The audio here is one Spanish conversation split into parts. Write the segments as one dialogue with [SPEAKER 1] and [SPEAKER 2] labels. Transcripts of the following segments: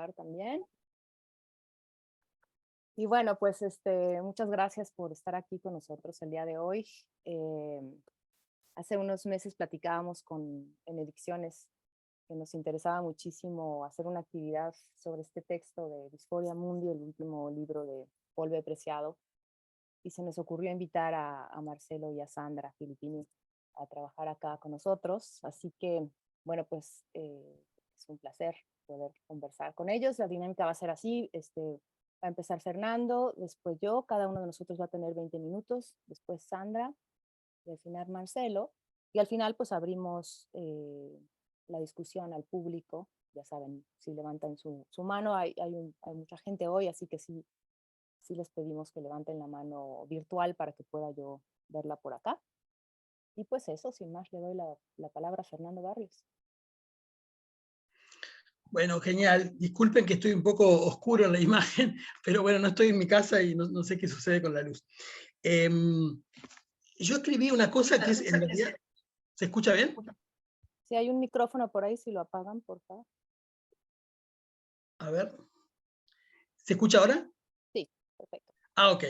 [SPEAKER 1] escuchar también. Y bueno, pues muchas gracias por estar aquí con nosotros el día de hoy. Eh, Hace unos meses platicábamos en Edicciones que nos interesaba muchísimo hacer una actividad sobre este texto de Dysphoria Mundi, el último libro de Paul B. Preciado, y se nos ocurrió invitar a Marcelo y a Sandra Filippini a trabajar acá con nosotros. Así que, bueno, pues es un placer poder conversar con ellos. La dinámica va a ser así, va a empezar Fernando, después yo, cada uno de nosotros va a tener 20 minutos, después Sandra, y al final Marcelo, y al final pues abrimos la discusión al público. Ya saben, si levantan su mano, hay mucha gente hoy, así que sí les pedimos que levanten la mano virtual para que pueda yo verla por acá. Y pues eso, sin más, le doy la palabra a Fernando Barrios.
[SPEAKER 2] Bueno, genial. Disculpen que estoy un poco oscuro en la imagen, pero bueno, no estoy en mi casa y no sé qué sucede con la luz. Yo escribí una cosa que es, en realidad, ¿se escucha bien?
[SPEAKER 1] Si hay un micrófono por ahí, si lo apagan, por favor.
[SPEAKER 2] A ver. ¿Se escucha ahora?
[SPEAKER 1] Sí, perfecto.
[SPEAKER 2] Ah, ok.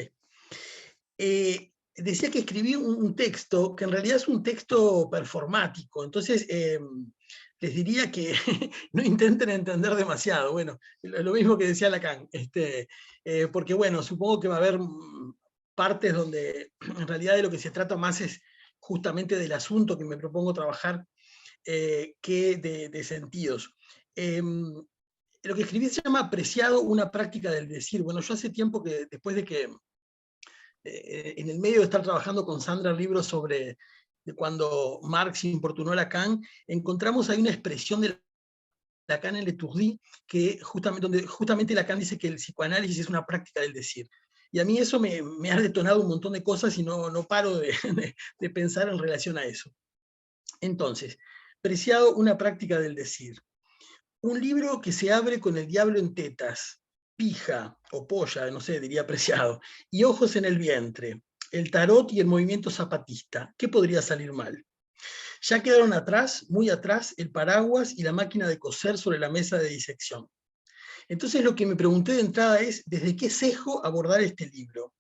[SPEAKER 2] Decía que escribí un texto que en realidad es un texto performático, entonces les diría que no intenten entender demasiado. Bueno, lo mismo que decía Lacan, porque bueno, supongo que va a haber partes donde en realidad de lo que se trata más es justamente del asunto que me propongo trabajar que de sentidos. Lo que escribí se llama Preciado, una práctica del decir. Bueno, yo hace tiempo que, después de que en el medio de estar trabajando con Sandra el libro sobre de cuando Marx importunó a Lacan, encontramos ahí una expresión de Lacan en L'Etourdi, donde justamente Lacan dice que el psicoanálisis es una práctica del decir. Y a mí eso me ha detonado un montón de cosas y no paro de pensar en relación a eso. Entonces, Preciado, una práctica del decir. Un libro que se abre con el diablo en tetas, pija o polla, no sé, diría Preciado, y ojos en el vientre, el tarot y el movimiento zapatista. ¿Qué podría salir mal? Ya quedaron atrás, muy atrás, el paraguas y la máquina de coser sobre la mesa de disección. Entonces lo que me pregunté de entrada es, ¿desde qué sesgo abordar este libro?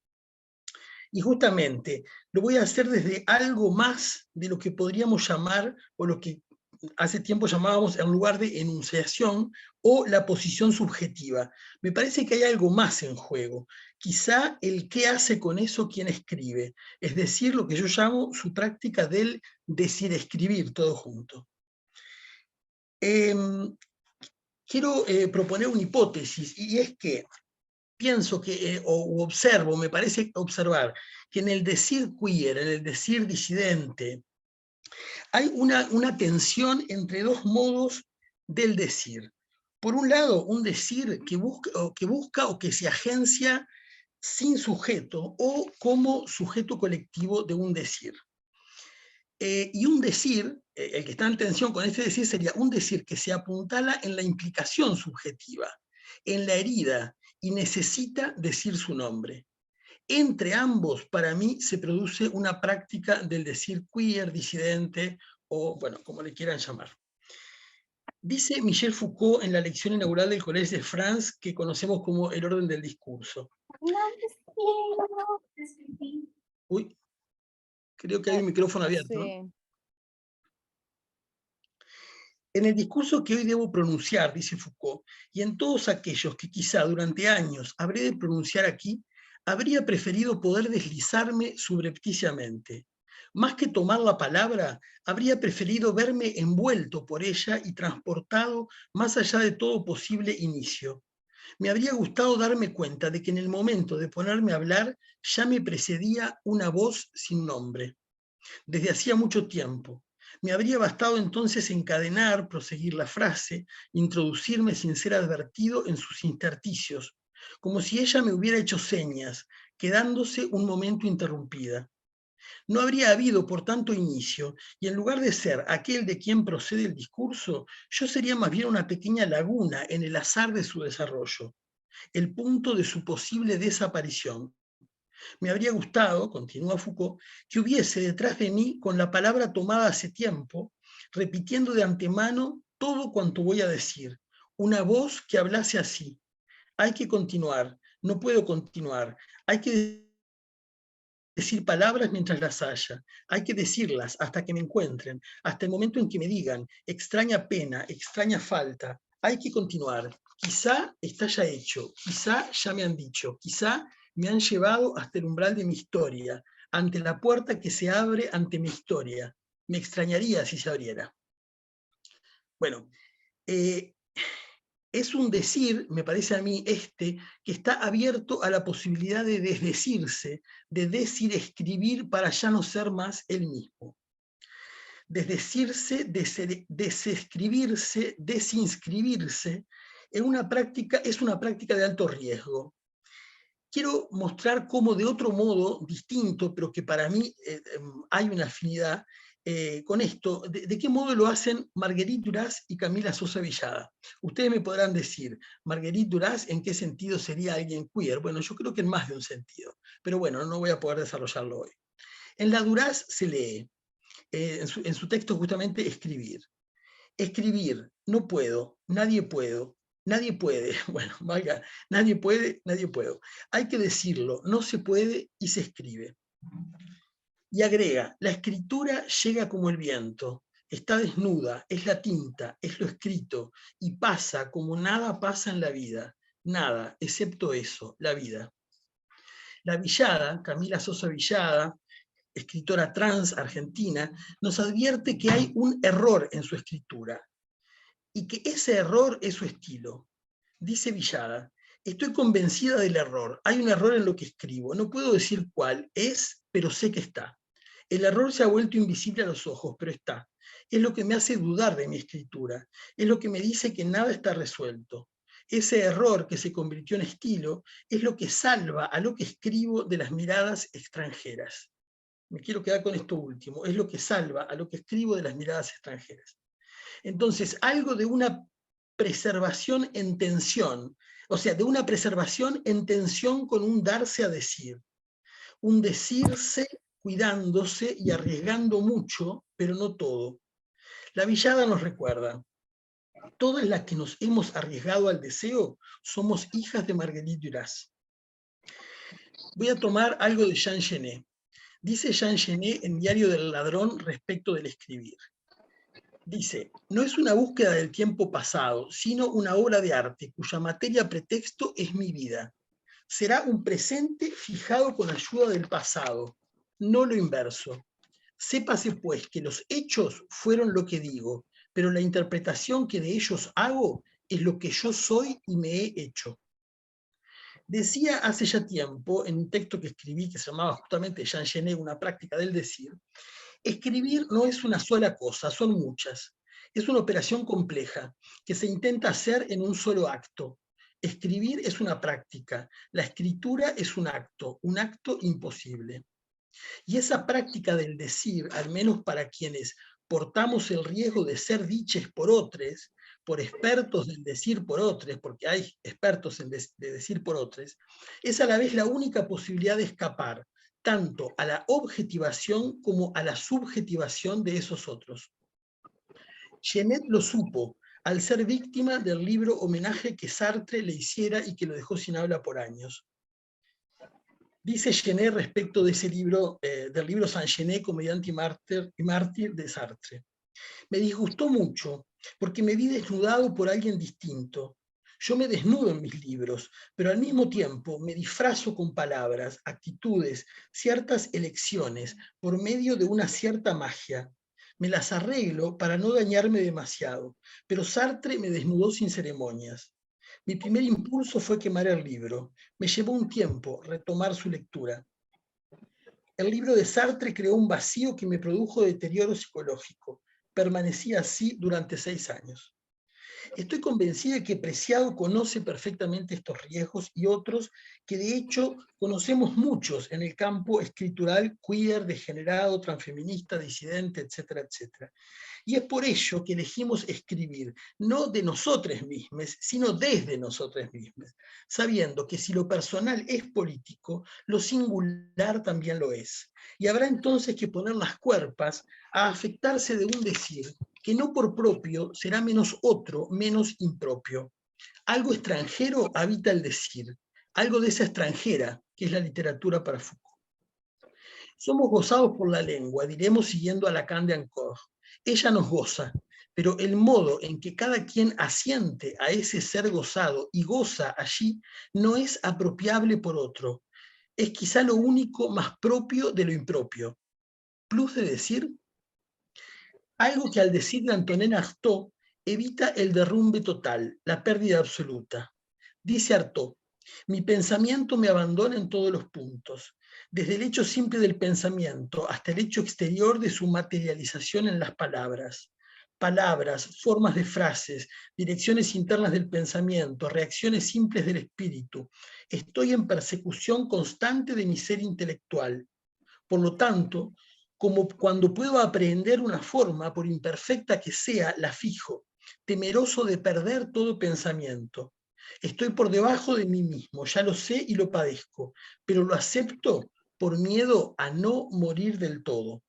[SPEAKER 2] Y justamente lo voy a hacer desde algo más de lo que podríamos llamar, o lo que hace tiempo llamábamos en lugar de enunciación, o la posición subjetiva. Me parece que hay algo más en juego. Quizá el qué hace con eso quien escribe, es decir, lo que yo llamo su práctica del decir-escribir todo junto. Quiero proponer una hipótesis, y es que pienso que, o observo, me parece observar, que en el decir queer, en el decir disidente, hay una tensión entre dos modos del decir. Por un lado, un decir que busca o que se agencia sin sujeto o como sujeto colectivo de un decir. Y un decir, el que está en tensión con este decir sería un decir que se apuntala en la implicación subjetiva, en la herida, y necesita decir su nombre. Entre ambos, para mí, se produce una práctica del decir queer, disidente, o bueno, como le quieran llamar. Dice Michel Foucault en la lección inaugural del Collège de France, que conocemos como el orden del discurso. Uy, creo que hay un micrófono abierto, ¿no?
[SPEAKER 1] Sí.
[SPEAKER 2] En el discurso que hoy debo pronunciar, dice Foucault, y en todos aquellos que quizá durante años habré de pronunciar aquí, habría preferido poder deslizarme subrepticiamente. Más que tomar la palabra, habría preferido verme envuelto por ella y transportado más allá de todo posible inicio. Me habría gustado darme cuenta de que en el momento de ponerme a hablar ya me precedía una voz sin nombre. Desde hacía mucho tiempo. Me habría bastado entonces encadenar, proseguir la frase, introducirme sin ser advertido en sus intersticios, como si ella me hubiera hecho señas, quedándose un momento interrumpida. No habría habido, por tanto, inicio, y en lugar de ser aquel de quien procede el discurso, yo sería más bien una pequeña laguna en el azar de su desarrollo, el punto de su posible desaparición. Me habría gustado, continúa Foucault, que hubiese detrás de mí, con la palabra tomada hace tiempo, repitiendo de antemano todo cuanto voy a decir, una voz que hablase así: hay que continuar, no puedo continuar, hay que decir palabras mientras las haya, hay que decirlas hasta que me encuentren, hasta el momento en que me digan: extraña pena, extraña falta, hay que continuar. Quizá está ya hecho, quizá ya me han dicho, quizá me han llevado hasta el umbral de mi historia, ante la puerta que se abre ante mi historia. Me extrañaría si se abriera. Bueno, es un decir, me parece a mí, que está abierto a la posibilidad de desdecirse, de decir, escribir para ya no ser más el mismo. Desdecirse, desescribirse, desinscribirse, es una práctica de alto riesgo. Quiero mostrar cómo de otro modo, distinto, pero que para mí hay una afinidad con esto, de qué modo lo hacen Marguerite Duras y Camila Sosa Villada. Ustedes me podrán decir, Marguerite Duras, ¿en qué sentido sería alguien queer? Bueno, yo creo que en más de un sentido, pero bueno, no voy a poder desarrollarlo hoy. En la Duras se lee, en su texto justamente, escribir. Escribir, no puedo, nadie puedo, nadie puede, bueno, valga, nadie puede, nadie puedo. Hay que decirlo, no se puede y se escribe. Y agrega, la escritura llega como el viento, está desnuda, es la tinta, es lo escrito, y pasa como nada pasa en la vida, nada, excepto eso, la vida. La Villada, Camila Sosa Villada, escritora trans argentina, nos advierte que hay un error en su escritura, y que ese error es su estilo. Dice Villada: estoy convencida del error, hay un error en lo que escribo, no puedo decir cuál es, pero sé que está. El error se ha vuelto invisible a los ojos, pero está. Es lo que me hace dudar de mi escritura, es lo que me dice que nada está resuelto. Ese error que se convirtió en estilo es lo que salva a lo que escribo de las miradas extranjeras. Me quiero quedar con esto último, es lo que salva a lo que escribo de las miradas extranjeras. Entonces, algo de una preservación en tensión, o sea, de una preservación en tensión con un darse a decir, un decirse cuidándose y arriesgando mucho, pero no todo. La Villada nos recuerda: todas las que nos hemos arriesgado al deseo somos hijas de Marguerite Duras. Voy a tomar algo de Jean Genet. Dice Jean Genet en Diario del Ladrón respecto del escribir. Dice: no es una búsqueda del tiempo pasado, sino una obra de arte cuya materia pretexto es mi vida. Será un presente fijado con ayuda del pasado, no lo inverso. Sépase pues que los hechos fueron lo que digo, pero la interpretación que de ellos hago es lo que yo soy y me he hecho. Decía hace ya tiempo, en un texto que escribí que se llamaba justamente Jean Genet, una práctica del decir: escribir no es una sola cosa, son muchas. Es una operación compleja que se intenta hacer en un solo acto. Escribir es una práctica, la escritura es un acto imposible. Y esa práctica del decir, al menos para quienes portamos el riesgo de ser diches por otros, por expertos del decir por otros, porque hay expertos en de decir por otros, es a la vez la única posibilidad de escapar tanto a la objetivación como a la subjetivación de esos otros. Genet lo supo al ser víctima del libro homenaje que Sartre le hiciera y que lo dejó sin habla por años. Dice Genet respecto de ese libro, del libro Saint-Genet, comediante y mártir de Sartre: me disgustó mucho porque me vi desnudado por alguien distinto. Yo me desnudo en mis libros, pero al mismo tiempo me disfrazo con palabras, actitudes, ciertas elecciones, por medio de una cierta magia. Me las arreglo para no dañarme demasiado, pero Sartre me desnudó sin ceremonias. Mi primer impulso fue quemar el libro. Me llevó un tiempo retomar su lectura. El libro de Sartre creó un vacío que me produjo deterioro psicológico. Permanecí así durante 6 años. Estoy convencida de que Preciado conoce perfectamente estos riesgos y otros que de hecho conocemos muchos en el campo escritural queer, degenerado, transfeminista, disidente, etcétera, etcétera. Y es por ello que elegimos escribir, no de nosotros mismos, sino desde nosotros mismos, sabiendo que si lo personal es político, lo singular también lo es. Y habrá entonces que poner las cuerpas a afectarse de un decir que no por propio será menos otro, menos impropio. Algo extranjero habita el decir, algo de esa extranjera, que es la literatura para Foucault. Somos gozados por la lengua, diremos siguiendo a Lacan de Ancor. Ella nos goza, pero el modo en que cada quien asiente a ese ser gozado y goza allí no es apropiable por otro. Es quizá lo único más propio de lo impropio. Plus de decir, algo que al decir de Antonin Artaud evita el derrumbe total, la pérdida absoluta. Dice Artaud, mi pensamiento me abandona en todos los puntos, desde el hecho simple del pensamiento hasta el hecho exterior de su materialización en las palabras. Palabras, formas de frases, direcciones internas del pensamiento, reacciones simples del espíritu. Estoy en persecución constante de mi ser intelectual. Por lo tanto, como cuando puedo aprehender una forma, por imperfecta que sea, la fijo, temeroso de perder todo pensamiento. Estoy por debajo de mí mismo, ya lo sé y lo padezco, pero lo acepto por miedo a no morir del todo.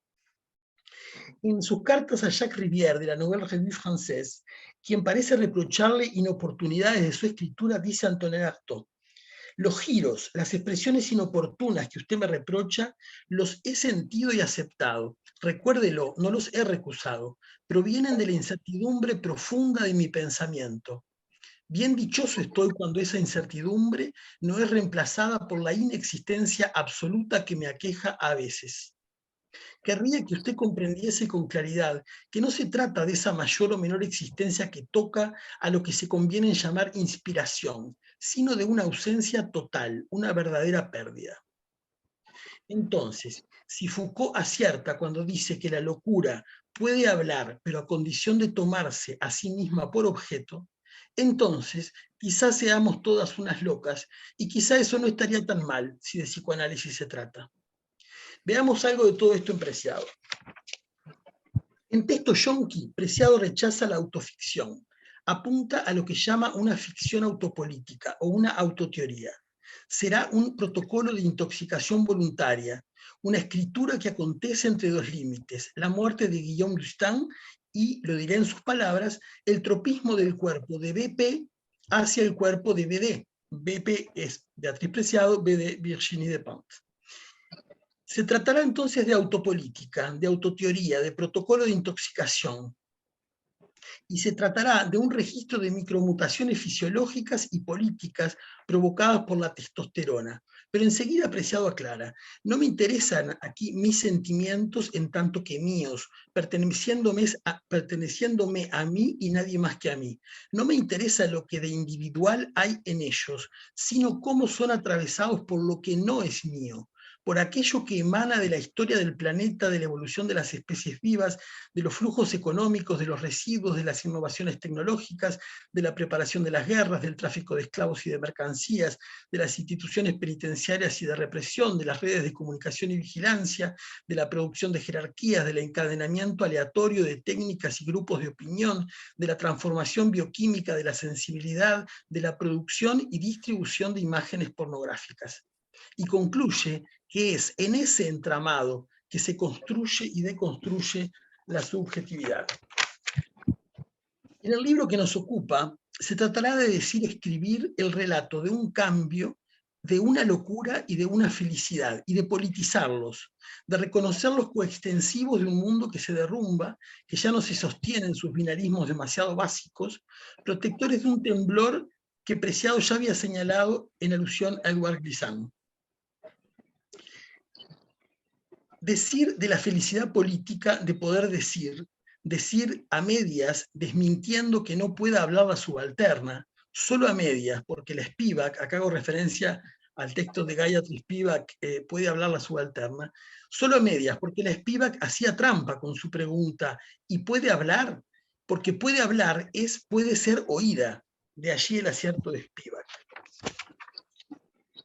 [SPEAKER 2] En sus cartas a Jacques Rivière de la Nouvelle Revue Française, quien parece reprocharle inoportunidades de su escritura, dice Antonin Artaud, los giros, las expresiones inoportunas que usted me reprocha, los he sentido y aceptado. Recuérdelo, no los he recusado. Provienen de la incertidumbre profunda de mi pensamiento. Bien dichoso estoy cuando esa incertidumbre no es reemplazada por la inexistencia absoluta que me aqueja a veces. Querría que usted comprendiese con claridad que no se trata de esa mayor o menor existencia que toca a lo que se conviene en llamar inspiración, sino de una ausencia total, una verdadera pérdida. Entonces, si Foucault acierta cuando dice que la locura puede hablar, pero a condición de tomarse a sí misma por objeto, entonces quizás seamos todas unas locas y quizá eso no estaría tan mal si de psicoanálisis se trata. Veamos algo de todo esto en Preciado. En texto yonki, Preciado rechaza la autoficción, apunta a lo que llama una ficción autopolítica o una autoteoría. Será un protocolo de intoxicación voluntaria, una escritura que acontece entre dos límites, la muerte de Guillaume Dustin y, lo diré en sus palabras, el tropismo del cuerpo de BP hacia el cuerpo de BD. BP es Beatriz Preciado, BD Virginie Despentes. Se tratará entonces de autopolítica, de autoteoría, de protocolo de intoxicación, y se tratará de un registro de micromutaciones fisiológicas y políticas provocadas por la testosterona. Pero enseguida Preciado aclara, no me interesan aquí mis sentimientos en tanto que míos, perteneciéndome a mí y nadie más que a mí. No me interesa lo que de individual hay en ellos, sino cómo son atravesados por lo que no es mío, por aquello que emana de la historia del planeta, de la evolución de las especies vivas, de los flujos económicos, de los residuos, de las innovaciones tecnológicas, de la preparación de las guerras, del tráfico de esclavos y de mercancías, de las instituciones penitenciarias y de represión, de las redes de comunicación y vigilancia, de la producción de jerarquías, del encadenamiento aleatorio de técnicas y grupos de opinión, de la transformación bioquímica de la sensibilidad, de la producción y distribución de imágenes pornográficas. Y concluye que es en ese entramado que se construye y deconstruye la subjetividad. En el libro que nos ocupa, se tratará de decir, escribir el relato de un cambio, de una locura y de una felicidad, y de politizarlos, de reconocerlos coextensivos de un mundo que se derrumba, que ya no se sostiene en sus binarismos demasiado básicos, protectores de un temblor que Preciado ya había señalado en alusión a Edouard Glissant. Decir de la felicidad política de poder decir a medias, desmintiendo que no pueda hablar la subalterna, solo a medias, porque la Spivak, acá hago referencia al texto de Gayatri Spivak, puede hablar la subalterna, solo a medias, porque la Spivak hacía trampa con su pregunta, ¿y puede hablar? Porque puede hablar puede ser oída, de allí el acierto de Spivak.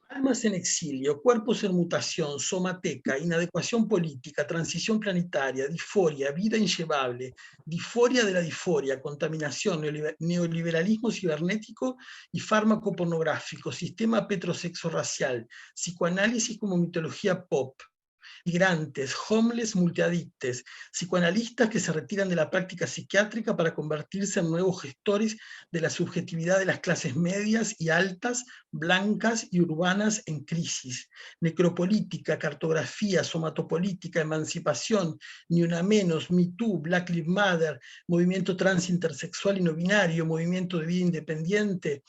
[SPEAKER 2] Almas en exilio, cuerpos en mutación, somateca, inadecuación política, transición planetaria, disforia, vida inllevable, disforia de la disforia, contaminación, neoliberalismo cibernético y fármaco pornográfico, sistema petrosexo-racial, psicoanálisis como mitología pop, migrantes, homeless, multiadictes, psicoanalistas que se retiran de la práctica psiquiátrica para convertirse en nuevos gestores de la subjetividad de las clases medias y altas, blancas y urbanas en crisis, necropolítica, cartografía, somatopolítica, emancipación, Ni Una Menos, Me Too, Black Lives Matter, movimiento trans intersexual y no binario, movimiento de vida independiente,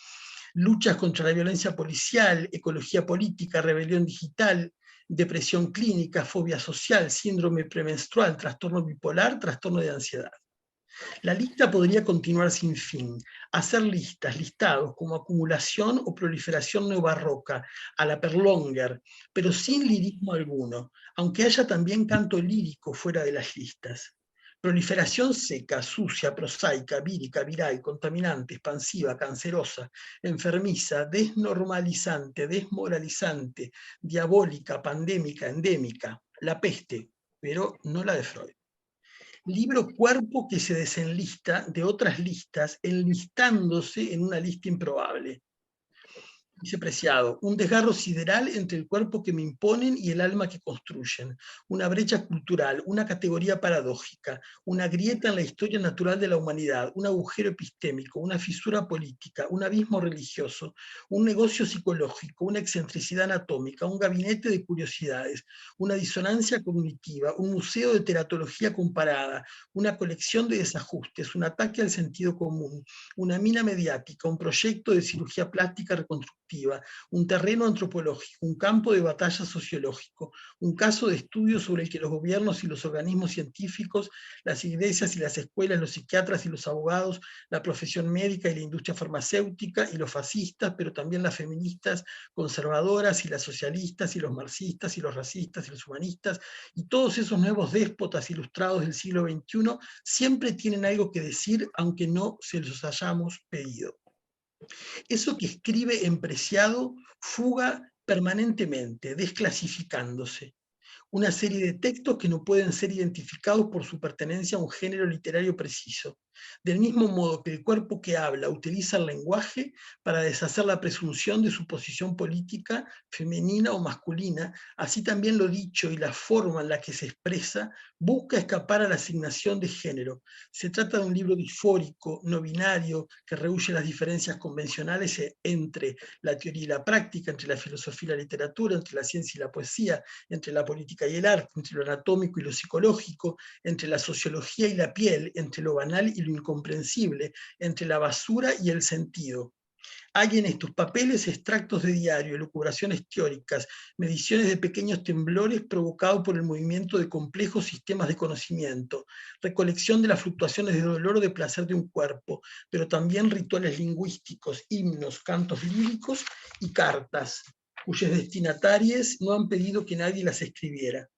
[SPEAKER 2] luchas contra la violencia policial, ecología política, rebelión digital, depresión clínica, fobia social, síndrome premenstrual, trastorno bipolar, trastorno de ansiedad. La lista podría continuar sin fin. Hacer listas, listados, como acumulación o proliferación neobarroca, a la Perlonger, pero sin lirismo alguno, aunque haya también canto lírico fuera de las listas. Proliferación seca, sucia, prosaica, vírica, viral, contaminante, expansiva, cancerosa, enfermiza, desnormalizante, desmoralizante, diabólica, pandémica, endémica, la peste, pero no la de Freud. Libro cuerpo que se desenlista de otras listas, enlistándose en una lista improbable. Dice Preciado, un desgarro sideral entre el cuerpo que me imponen y el alma que construyen, una brecha cultural, una categoría paradójica, una grieta en la historia natural de la humanidad, un agujero epistémico, una fisura política, un abismo religioso, un negocio psicológico, una excentricidad anatómica, un gabinete de curiosidades, una disonancia cognitiva, un museo de teratología comparada, una colección de desajustes, un ataque al sentido común, una mina mediática, un proyecto de cirugía plástica reconstructiva, un terreno antropológico, un campo de batalla sociológico, un caso de estudio sobre el que los gobiernos y los organismos científicos, las iglesias y las escuelas, los psiquiatras y los abogados, la profesión médica y la industria farmacéutica y los fascistas, pero también las feministas conservadoras y las socialistas y los marxistas y los racistas y los humanistas y todos esos nuevos déspotas ilustrados del siglo XXI siempre tienen algo que decir aunque no se los hayamos pedido. Eso que escribe en Preciado fuga permanentemente, desclasificándose. Una serie de textos que no pueden ser identificados por su pertenencia a un género literario preciso. Del mismo modo que el cuerpo que habla utiliza el lenguaje para deshacer la presunción de su posición política, femenina o masculina, así también lo dicho y la forma en la que se expresa busca escapar a la asignación de género. Se trata de un libro disfórico, no binario, que rehúye las diferencias convencionales entre la teoría y la práctica, entre la filosofía y la literatura, entre la ciencia y la poesía, entre la política y el arte, entre lo anatómico y lo psicológico, entre la sociología y la piel, entre lo banal y lo incomprensible, entre la basura y el sentido. Hay en estos papeles extractos de diario, elucubraciones teóricas, mediciones de pequeños temblores provocados por el movimiento de complejos sistemas de conocimiento, recolección de las fluctuaciones de dolor o de placer de un cuerpo, pero también rituales lingüísticos, himnos, cantos líricos y cartas, cuyos destinatarios no han pedido que nadie las escribiera.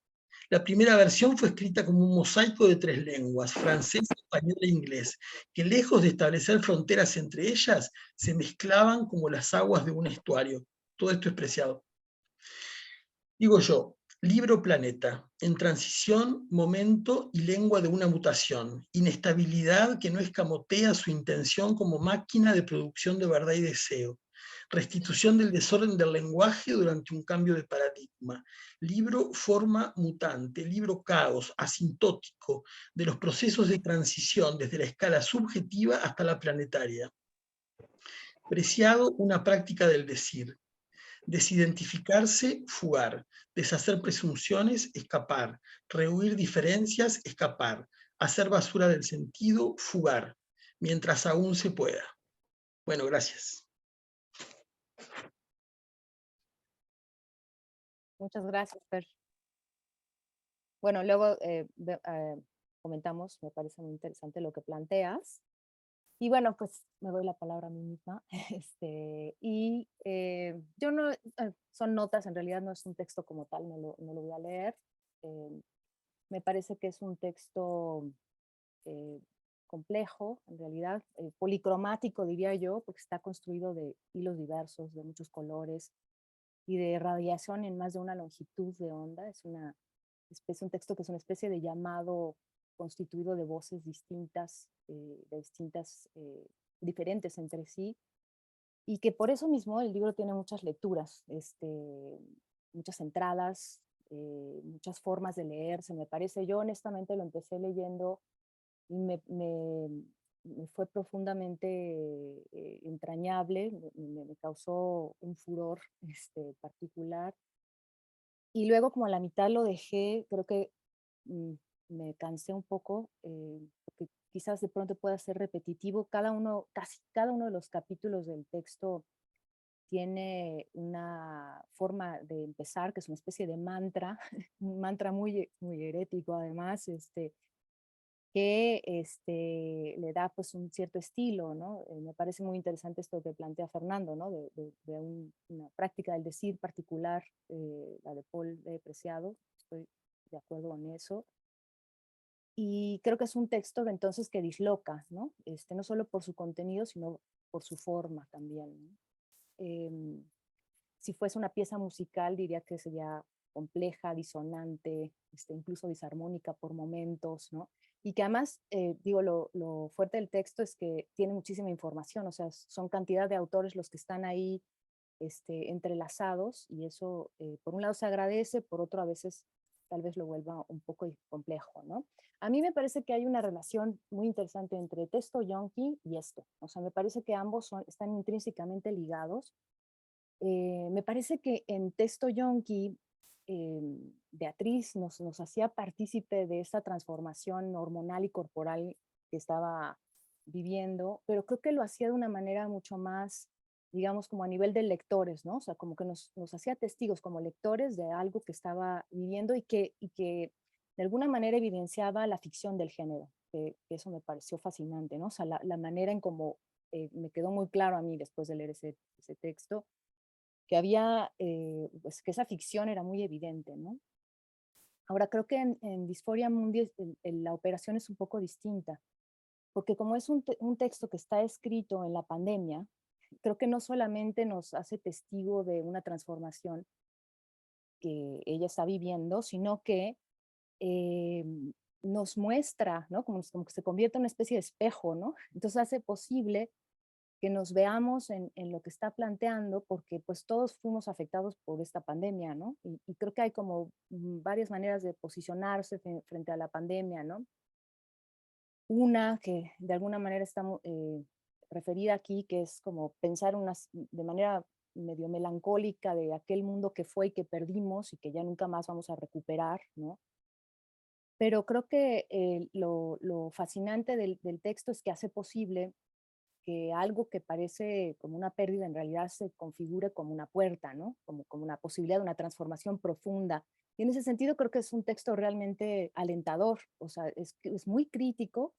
[SPEAKER 2] La primera versión fue escrita como un mosaico de 3 lenguas, francés, español e inglés, que lejos de establecer fronteras entre ellas, se mezclaban como las aguas de un estuario. Todo esto es Preciado. Digo yo, libro Planeta, en transición, momento y lengua de una mutación, inestabilidad que no escamotea su intención como máquina de producción de verdad y deseo, restitución del desorden del lenguaje durante un cambio de paradigma, libro forma mutante, libro caos, asintótico, de los procesos de transición desde la escala subjetiva hasta la planetaria. Preciado, una práctica del decir. Desidentificarse, fugar. Deshacer presunciones, escapar. Rehuir diferencias, escapar. Hacer basura del sentido, fugar. Mientras aún se pueda. Bueno, gracias.
[SPEAKER 1] Muchas gracias, Fer. Bueno, luego comentamos, me parece muy interesante lo que planteas. Y bueno, pues me doy la palabra a mí misma. Yo no, son notas, en realidad no es un texto como tal, no lo voy a leer. Eh, Me parece que es un texto eh, complejo, en realidad, policromático, diría yo, porque está construido de hilos diversos, de muchos colores y de radiación en más de una longitud de onda. Es un texto que es una especie de llamado constituido de voces distintas, diferentes entre sí, y que por eso mismo el libro tiene muchas lecturas, muchas entradas, muchas formas de leerse, me parece. Yo honestamente lo empecé leyendo y me fue profundamente entrañable, me causó un furor particular. Y luego como a la mitad lo dejé, creo que mm, me cansé un poco, porque quizás de pronto pueda ser repetitivo. Casi cada uno de los capítulos del texto tiene una forma de empezar, que es una especie de mantra, un mantra muy herético además, que le da pues un cierto estilo, ¿no? Me parece muy interesante esto que plantea Fernando, ¿no? Una práctica del decir particular, la de Paul de Preciado, estoy de acuerdo con eso. Y creo que es un texto entonces que disloca, ¿no? No solo por su contenido, sino por su forma también, ¿no? Em, si fuese una pieza musical, diría que sería compleja, disonante, incluso disarmónica por momentos, ¿no? Y que además, digo, lo fuerte del texto es que tiene muchísima información, o sea, son cantidad de autores los que están ahí entrelazados y eso, por un lado se agradece, por otro a veces tal vez lo vuelva un poco complejo, ¿no? A mí me parece que hay una relación muy interesante entre texto yonki y esto, o sea, me parece que ambos están intrínsecamente ligados. Me parece que en Texto Yonki, Beatriz nos hacía partícipe de esta transformación hormonal y corporal que estaba viviendo, pero creo que lo hacía de una manera mucho más, digamos, como a nivel de lectores, ¿no? O sea, como que nos hacía testigos como lectores de algo que estaba viviendo y que de alguna manera evidenciaba la ficción del género, que eso me pareció fascinante, ¿no? O sea, la manera en cómo me quedó muy claro a mí después de leer ese texto, que había, pues que esa ficción era muy evidente, ¿no? Ahora creo que en Dysphoria Mundi la operación es un poco distinta, porque como es un texto que está escrito en la pandemia, creo que no solamente nos hace testigo de una transformación que ella está viviendo, sino que eh, nos muestra, ¿no? Como que se convierte en una especie de espejo, ¿no? Entonces hace posible que nos veamos en lo que está planteando, porque pues todos fuimos afectados por esta pandemia, ¿no? Y creo que hay como varias maneras de posicionarse frente a la pandemia, ¿no? Una que de alguna manera está referida aquí, que es como pensar de manera medio melancólica de aquel mundo que fue y que perdimos y que ya nunca más vamos a recuperar, ¿no? Pero creo que lo fascinante del texto es que hace posible que algo que parece como una pérdida en realidad se configure como una puerta, ¿no? Como una posibilidad de una transformación profunda. Y en ese sentido creo que es un texto realmente alentador, o sea, es muy crítico,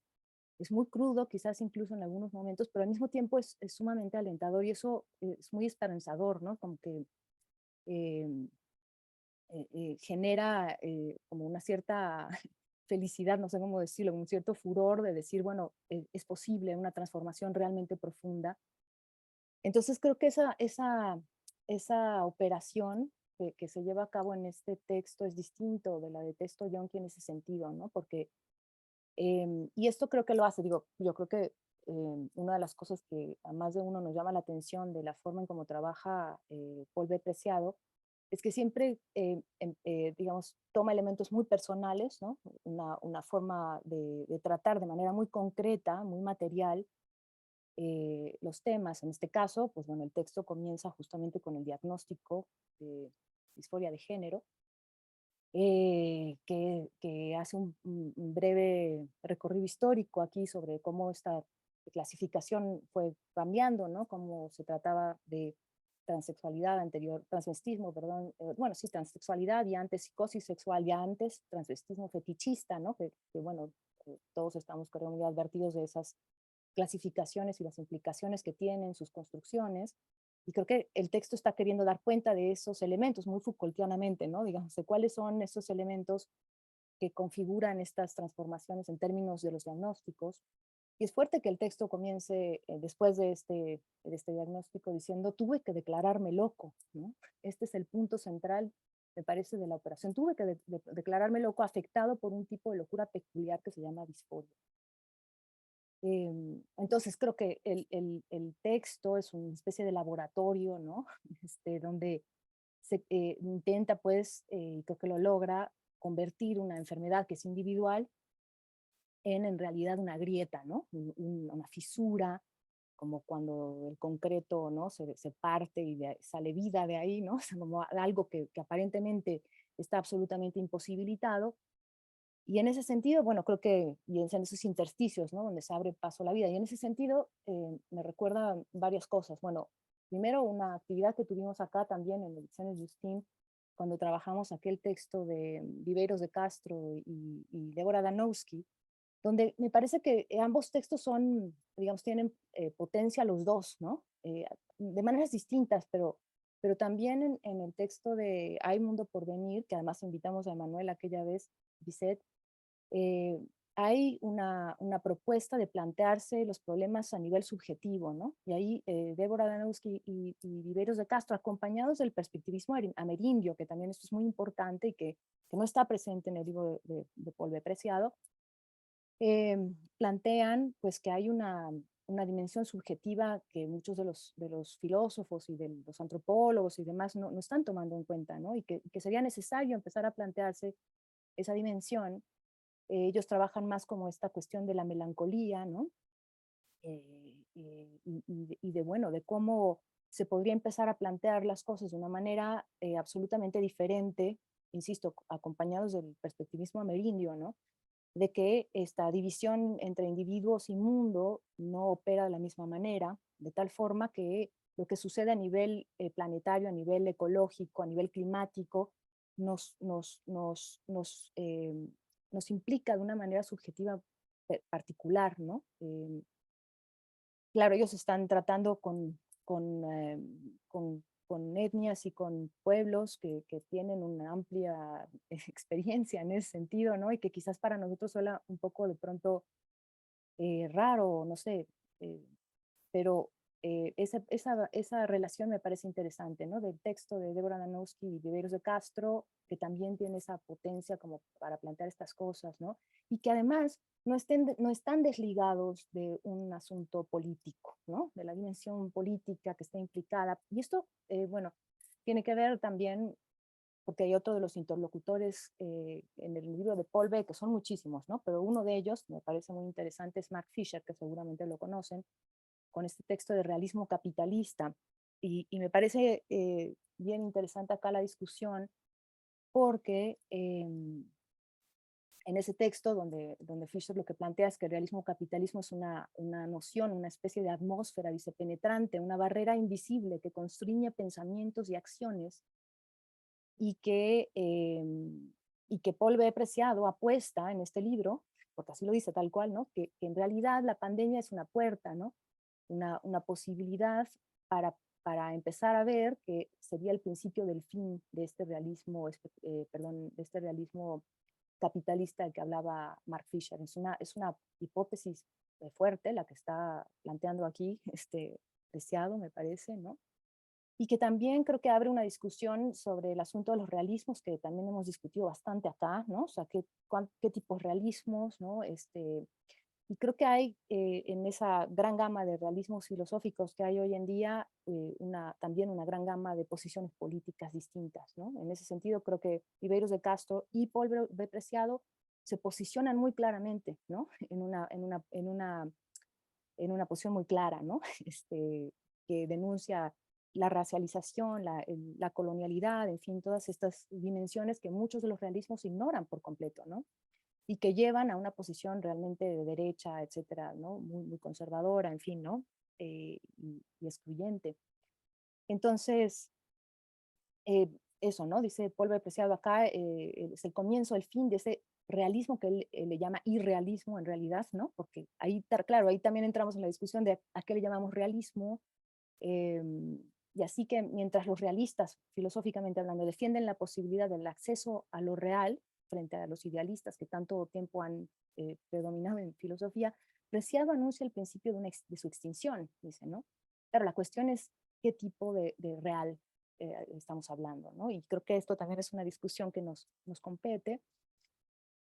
[SPEAKER 1] es muy crudo, quizás incluso en algunos momentos, pero al mismo tiempo es sumamente alentador y eso es muy esperanzador, ¿no? Como que eh, genera como una cierta felicidad, no sé cómo decirlo, un cierto furor de decir, bueno, es posible una transformación realmente profunda. Entonces creo que esa operación que se lleva a cabo en este texto es distinto de la de texto Yonki en ese sentido, ¿no? Porque, y esto creo que lo hace, digo, yo creo que una de las cosas que a más de uno nos llama la atención de la forma en cómo trabaja Paul B. Preciado es que siempre, digamos, toma elementos muy personales, ¿no? Una forma de tratar de manera muy concreta, muy material, los temas. En este caso, pues bueno, el texto comienza justamente con el diagnóstico de disforia de género, que hace un breve recorrido histórico aquí sobre cómo esta clasificación fue cambiando, ¿no? Cómo se trataba de transexualidad anterior, transvestismo, perdón, bueno, sí, transexualidad y antes psicosis sexual y antes transvestismo fetichista, ¿no? Que bueno, todos estamos creo muy advertidos de esas clasificaciones y las implicaciones que tienen sus construcciones. Y creo que el texto está queriendo dar cuenta de esos elementos muy Foucaultianamente, ¿no? Digamos, de cuáles son esos elementos que configuran estas transformaciones en términos de los diagnósticos. Y es fuerte que el texto comience después de este diagnóstico diciendo, tuve que declararme loco, ¿no? Este es el punto central, me parece, de la operación. Tuve que declararme loco, afectado por un tipo de locura peculiar que se llama disforia. Entonces creo que el texto es una especie de laboratorio, ¿no? Donde intenta, pues, y creo que lo logra, convertir una enfermedad que es individual en realidad una grieta, ¿no? Una fisura, como cuando el concreto, ¿no? Se parte y sale vida de ahí, ¿no? O sea, como algo que aparentemente está absolutamente imposibilitado. Y en ese sentido, bueno, creo que, y en esos intersticios, ¿no? Donde se abre paso la vida. Y en ese sentido, me recuerda varias cosas. Bueno, primero, una actividad que tuvimos acá también en Ediciones Justín, cuando trabajamos aquel texto de Viveiros de Castro y Débora Danowski, donde me parece que ambos textos son, digamos, tienen potencia los dos, ¿no? De maneras distintas, pero también en el texto de Hay Mundo por Venir, que además invitamos a Manuel aquella vez, Bisset, eh, hay una propuesta de plantearse los problemas a nivel subjetivo, ¿no? Y ahí Débora Danowski y Viveiros de Castro, acompañados del perspectivismo amerindio, que también esto es muy importante y que no está presente en el libro de Paul B. Preciado, plantean pues que hay una dimensión subjetiva que muchos de los filósofos y de los antropólogos y demás no están tomando en cuenta, ¿no? Y que sería necesario empezar a plantearse esa dimensión. Ellos trabajan más como esta cuestión de la melancolía, ¿no? Bueno, de cómo se podría empezar a plantear las cosas de una manera absolutamente diferente, insisto, acompañados del perspectivismo amerindio, ¿no? De que esta división entre individuos y mundo no opera de la misma manera, de tal forma que lo que sucede a nivel planetario, a nivel ecológico, a nivel climático, nos, nos, nos, nos, eh, nos implica de una manera subjetiva particular, ¿no? Claro, ellos están tratando con etnias y con pueblos que tienen una amplia experiencia en ese sentido, ¿no? Y que quizás para nosotros suena un poco de pronto raro, no sé, eh, pero esa relación me parece interesante, ¿no? Del texto de Débora Danowski y Viveiros de Castro, que también tiene esa potencia como para plantear estas cosas, ¿no? Y que además no están desligados de un asunto político, ¿no? De la dimensión política que está implicada. Y esto, bueno, tiene que ver también porque hay otro de los interlocutores en el libro de Paul B., que son muchísimos, ¿no? Pero uno de ellos, me parece muy interesante, es Mark Fisher, que seguramente lo conocen, con este texto de realismo capitalista. Y me parece bien interesante acá la discusión porque en ese texto donde Fischer lo que plantea es que el realismo capitalismo es una noción, una especie de atmósfera, dice, penetrante, una barrera invisible que constriñe pensamientos y acciones y que Paul B. Preciado apuesta en este libro, porque así lo dice tal cual, ¿no? Que en realidad la pandemia es una puerta, ¿no? Una posibilidad para empezar a ver que sería el principio del fin de este realismo, perdón, de este realismo capitalista del que hablaba Mark Fisher. Es una hipótesis fuerte la que está planteando aquí Preciado, me parece, ¿no? Y que también creo que abre una discusión sobre el asunto de los realismos, que también hemos discutido bastante acá, ¿no? O sea, qué tipos de realismos, ¿no? Y creo que hay en esa gran gama de realismos filosóficos que hay hoy en día también una gran gama de posiciones políticas distintas, ¿no? En ese sentido, creo que Viveiros de Castro y Paul B. Preciado se posicionan muy claramente, ¿no? En una posición muy clara, ¿no? Que denuncia la racialización, la colonialidad, en fin, todas estas dimensiones que muchos de los realismos ignoran por completo, ¿no? Y que llevan a una posición realmente de derecha, etcétera, ¿no? Muy conservadora, en fin, ¿no? Y excluyente. Entonces, eso, ¿no? Dice Paul B. Preciado acá, es el comienzo, el fin de ese realismo que él le llama irrealismo en realidad, ¿no? Porque ahí, claro, ahí también entramos en la discusión de a qué le llamamos realismo, eh, y así que mientras los realistas, filosóficamente hablando, defienden la posibilidad del acceso a lo real frente a los idealistas que tanto tiempo han predominado en filosofía, Preciado anuncia el principio de su extinción, dice, ¿no? Pero la cuestión es qué tipo de real estamos hablando, ¿no? Y creo que esto también es una discusión que nos compete.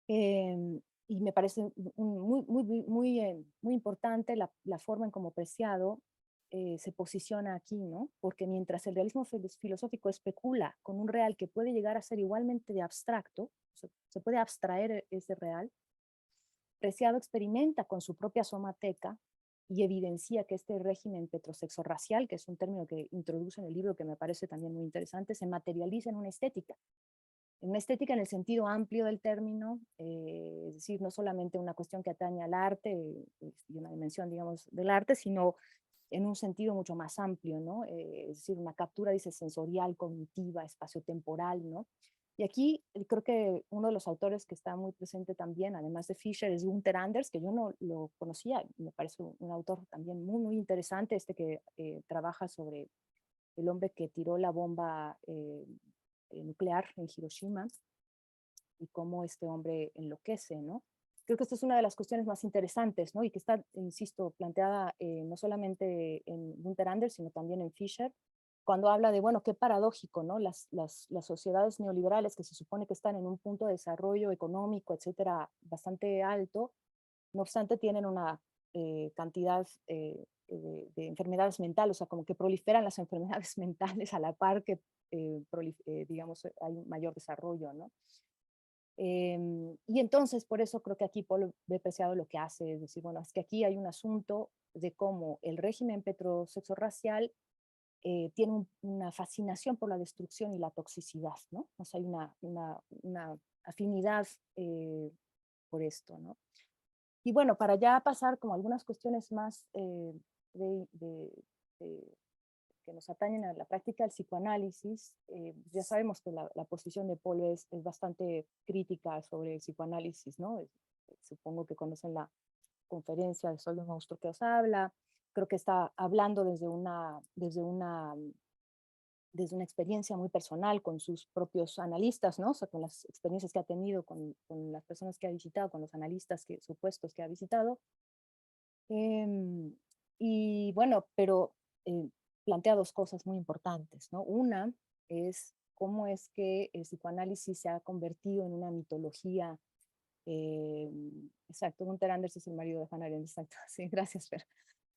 [SPEAKER 1] Y me parece muy importante la forma en cómo Preciado se posiciona aquí, ¿no? Porque mientras el realismo filosófico especula con un real que puede llegar a ser igualmente de abstracto, se puede abstraer ese real, Preciado experimenta con su propia somateca y evidencia que este régimen petrosexorracial, que es un término que introduce en el libro que me parece también muy interesante, se materializa en una estética en el sentido amplio del término, es decir, no solamente una cuestión que atañe al arte y una dimensión, digamos, del arte, sino en un sentido mucho más amplio, ¿no? Es decir, una captura, dice, sensorial, cognitiva, espaciotemporal, ¿no? Y aquí creo que uno de los autores que está muy presente también, además de Fischer, es Gunther Anders, que yo no lo conocía, me parece un autor también muy, muy interesante, que trabaja sobre el hombre que tiró la bomba nuclear en Hiroshima y cómo este hombre enloquece, ¿no? Creo que esta es una de las cuestiones más interesantes, ¿no? Y que está, insisto, planteada no solamente en Gunther Anders, sino también en Fischer, cuando habla de, bueno, qué paradójico, ¿no? Las sociedades neoliberales que se supone que están en un punto de desarrollo económico, etcétera, bastante alto, no obstante tienen una cantidad de enfermedades mentales, o sea, como que proliferan las enfermedades mentales a la par que, digamos, hay un mayor desarrollo, ¿no? Y entonces, por eso creo que aquí Paul B. Preciado lo que hace es decir, bueno, es que aquí hay un asunto de cómo el régimen petrosexo-racial tiene una fascinación por la destrucción y la toxicidad, ¿no? O sea, hay una afinidad por esto, ¿no? Y bueno, para ya pasar como algunas cuestiones más de, de, de, que nos atañen a la práctica del psicoanálisis, ya sabemos que la posición de Paul es bastante crítica sobre el psicoanálisis, ¿no? Supongo que conocen la conferencia de Soy un monstruo que os habla, creo que está hablando desde una experiencia muy personal con sus propios analistas, ¿no? O sea, con las experiencias que ha tenido, con las personas que ha visitado, con los analistas supuestos que ha visitado. Y bueno, pero eh, plantea dos cosas muy importantes, ¿no? Una es cómo es que el psicoanálisis se ha convertido en una mitología. Exacto, Gunther Anders es el marido de Hannah Arendt, exacto, sí, gracias, Fer.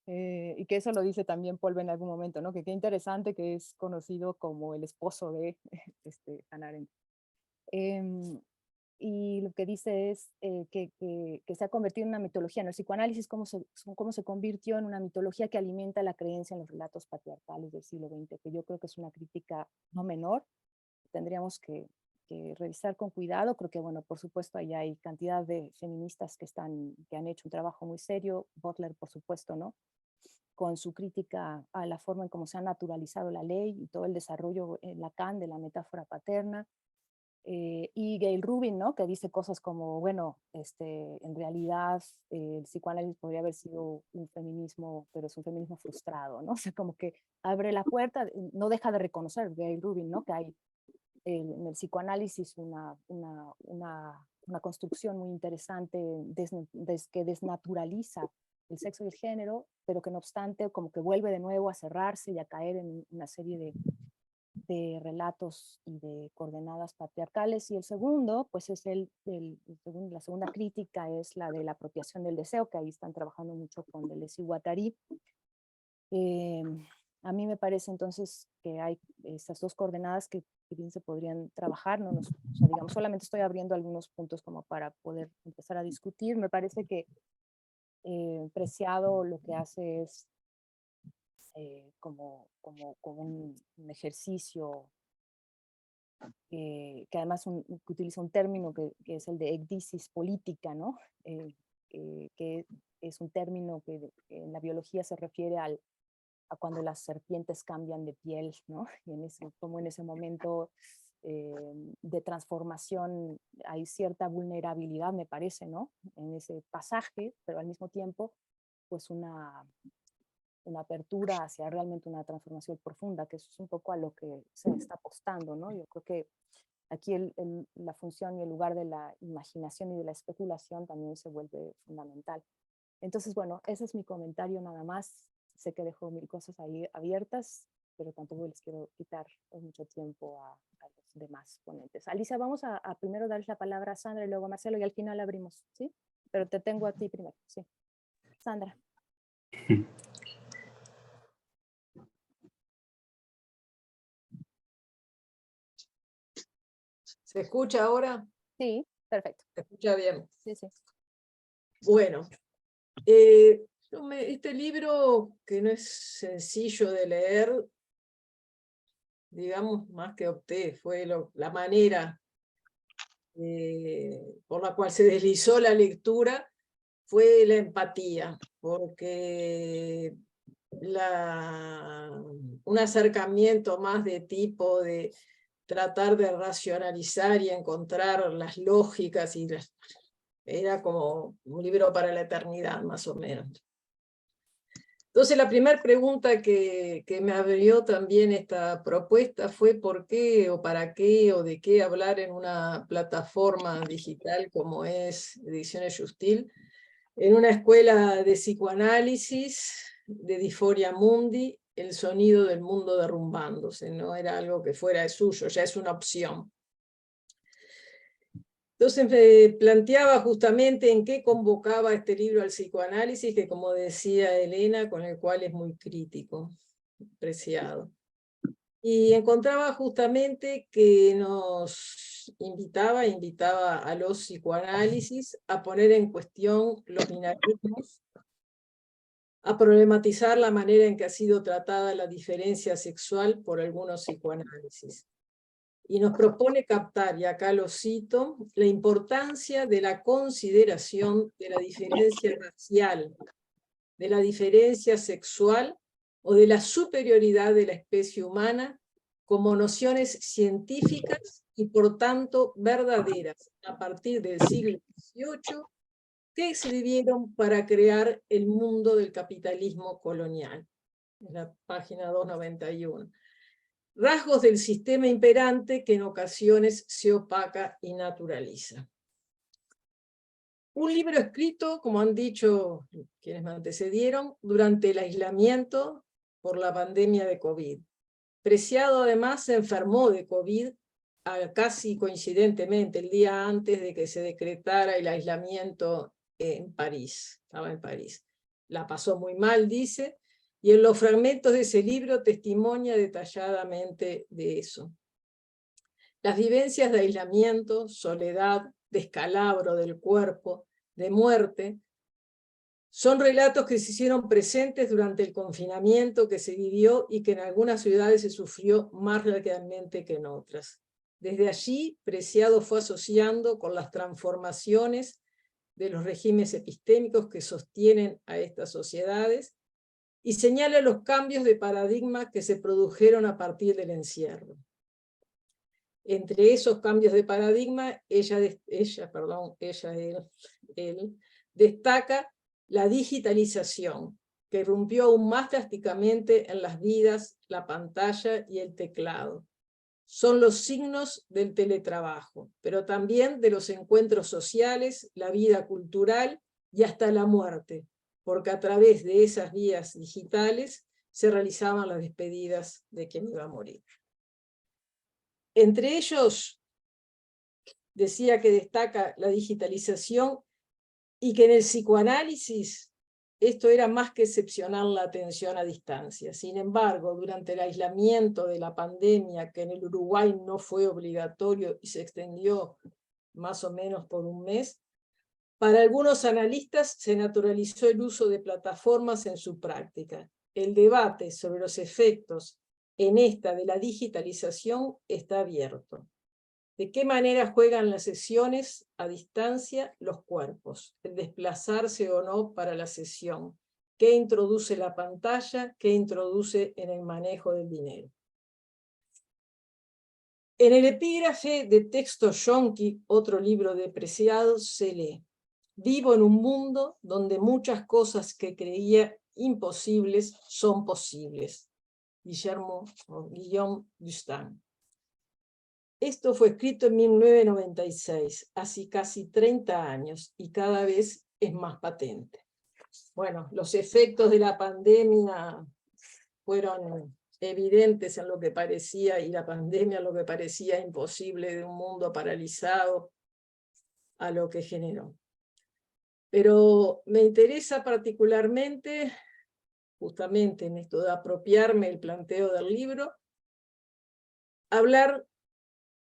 [SPEAKER 1] Y que eso lo dice también Paul en algún momento, ¿no? Que qué interesante que es conocido como el esposo de Hannah Arendt. Em, y lo que dice es que se ha convertido en una mitología, ¿no? El psicoanálisis cómo se convirtió en una mitología que alimenta la creencia en los relatos patriarcales del siglo XX, que yo creo que es una crítica no menor, tendríamos que revisar con cuidado. Creo que, bueno, por supuesto, ahí hay cantidad de feministas que han hecho un trabajo muy serio, Butler, por supuesto, ¿no? Con su crítica a la forma en cómo se ha naturalizado la ley y todo el desarrollo en Lacan de la metáfora paterna. Y Gail Rubin, ¿no? Que dice cosas como, bueno, en realidad el psicoanálisis podría haber sido un feminismo, pero es un feminismo frustrado, ¿no? O sea, como que abre la puerta, no deja de reconocer Gail Rubin, ¿no? Que hay en el psicoanálisis una construcción muy interesante que desnaturaliza el sexo y el género, pero que no obstante como que vuelve de nuevo a cerrarse y a caer en una serie de relatos y de coordenadas patriarcales. Y el segundo, pues es la segunda crítica es la de la apropiación del deseo, que ahí están trabajando mucho con Deleuze y Guattari. Eh, a mí me parece entonces que hay estas dos coordenadas que bien se podrían trabajar, ¿no? O sea, digamos, solamente estoy abriendo algunos puntos como para poder empezar a discutir. Me parece que Preciado lo que hace es como un ejercicio que además que utiliza un término que es el de ecdisis política, ¿no? Que es un término que en la biología se refiere a cuando las serpientes cambian de piel, ¿no? Y como en ese momento de transformación hay cierta vulnerabilidad, me parece, ¿no? En ese pasaje, pero al mismo tiempo, pues una apertura hacia realmente una transformación profunda, que eso es un poco a lo que se está apostando, ¿no? Yo creo que aquí la función y el lugar de la imaginación y de la especulación también se vuelve fundamental. Entonces, bueno, ese es mi comentario nada más. Sé que dejo mil cosas ahí abiertas, pero tampoco les quiero quitar mucho tiempo a los demás ponentes. Alicia, vamos a primero darles la palabra a Sandra y luego a Marcelo y al final abrimos, ¿sí? Pero te tengo a ti primero, sí. Sandra.
[SPEAKER 3] ¿Se escucha ahora?
[SPEAKER 1] Sí, perfecto.
[SPEAKER 3] ¿Se escucha bien?
[SPEAKER 1] Sí, sí.
[SPEAKER 3] Bueno, este libro, que no es sencillo de leer, digamos, más que opté, fue la manera por la cual se deslizó la lectura, fue la empatía, porque un acercamiento más de tipo de tratar de racionalizar y encontrar las lógicas, era como un libro para la eternidad, más o menos. Entonces, la primera pregunta que me abrió también esta propuesta fue ¿por qué o para qué o de qué hablar en una plataforma digital como es Ediciones Justil, en una escuela de psicoanálisis, de Disforia Mundi, el sonido del mundo derrumbándose? No era algo que fuera de suyo, ya es una opción. Entonces me planteaba justamente en qué convocaba este libro al psicoanálisis, que como decía Elena, con el cual es muy crítico, preciado. Y encontraba justamente que nos invitaba a los psicoanálisis a poner en cuestión los binarismos, a problematizar la manera en que ha sido tratada la diferencia sexual por algunos psicoanálisis. Y nos propone captar, y acá lo cito, la importancia de la consideración de la diferencia racial, de la diferencia sexual o de la superioridad de la especie humana como nociones científicas y por tanto verdaderas a partir del siglo XVIII que sirvieron para crear el mundo del capitalismo colonial. En la página 291. Rasgos del sistema imperante que en ocasiones se opaca y naturaliza. Un libro escrito, como han dicho quienes me antecedieron, durante el aislamiento por la pandemia de COVID. Preciado además se enfermó de COVID casi coincidentemente, el día antes de que se decretara el aislamiento en París. Estaba en París. La pasó muy mal, dice, y en los fragmentos de ese libro testimonia detalladamente de eso. Las vivencias de aislamiento, soledad, descalabro del cuerpo, de muerte, son relatos que se hicieron presentes durante el confinamiento que se vivió y que en algunas ciudades se sufrió más radicalmente que en otras. Desde allí, Preciado fue asociando con las transformaciones de los regímenes epistémicos que sostienen a estas sociedades y señala los cambios de paradigma que se produjeron a partir del encierro. Entre esos cambios de paradigma, él destaca la digitalización, que irrumpió aún más drásticamente en las vidas, la pantalla y el teclado. Son los signos del teletrabajo, pero también de los encuentros sociales, la vida cultural y hasta la muerte, porque a través de esas vías digitales se realizaban las despedidas de quien iba a morir. Entre ellos, decía que destaca la digitalización y que en el psicoanálisis esto era más que excepcional la atención a distancia. Sin embargo, durante el aislamiento de la pandemia, que en el Uruguay no fue obligatorio y se extendió más o menos por un mes, para algunos analistas se naturalizó el uso de plataformas en su práctica. El debate sobre los efectos en esta de la digitalización está abierto. ¿De qué manera juegan las sesiones a distancia los cuerpos? El desplazarse o no para la sesión. ¿Qué introduce la pantalla? ¿Qué introduce en el manejo del dinero? En el epígrafe de Texto Yonki, otro libro de Preciado, se lee: vivo en un mundo donde muchas cosas que creía imposibles son posibles. Guillaume Dustin. Esto fue escrito en 1996, hace casi 30 años, y cada vez es más patente. Bueno, los efectos de la pandemia fueron evidentes en lo que parecía, y la pandemia lo que parecía imposible de un mundo paralizado a lo que generó. Pero me interesa particularmente, justamente en esto de apropiarme el planteo del libro, hablar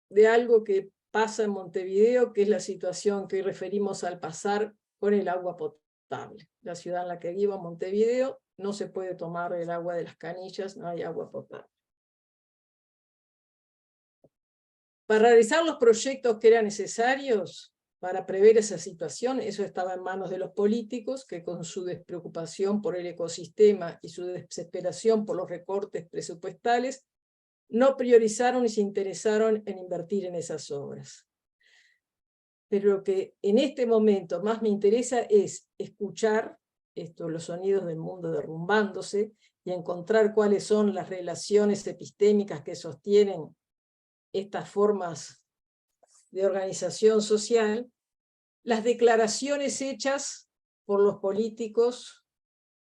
[SPEAKER 3] de algo que pasa en Montevideo, que es la situación que hoy referimos al pasar con el agua potable. La ciudad en la que vivo, Montevideo, no se puede tomar el agua de las canillas, no hay agua potable. Para realizar los proyectos que eran necesarios para prever esa situación, eso estaba en manos de los políticos, que con su despreocupación por el ecosistema y su desesperación por los recortes presupuestales, no priorizaron y se interesaron en invertir en esas obras. Pero lo que en este momento más me interesa es escuchar los sonidos del mundo derrumbándose y encontrar cuáles son las relaciones epistémicas que sostienen estas formas de organización social, las declaraciones hechas por los políticos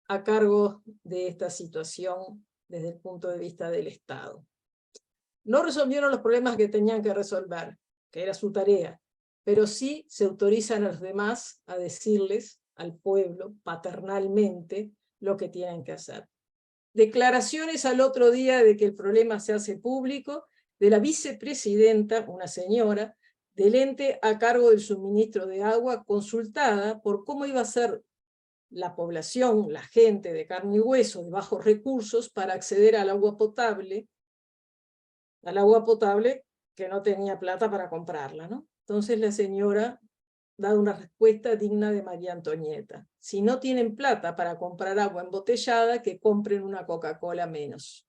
[SPEAKER 3] a cargo de esta situación desde el punto de vista del Estado. No resolvieron los problemas que tenían que resolver, que era su tarea, pero sí se autorizan a los demás a decirles al pueblo paternalmente lo que tienen que hacer. Declaraciones al otro día de que el problema se hace público, de la vicepresidenta, una señora, del ente a cargo del suministro de agua, consultada por cómo iba a ser la población, la gente de carne y hueso, de bajos recursos, para acceder al agua potable que no tenía plata para comprarla, ¿no? Entonces la señora da una respuesta digna de María Antonieta. Si no tienen plata para comprar agua embotellada, que compren una Coca-Cola menos.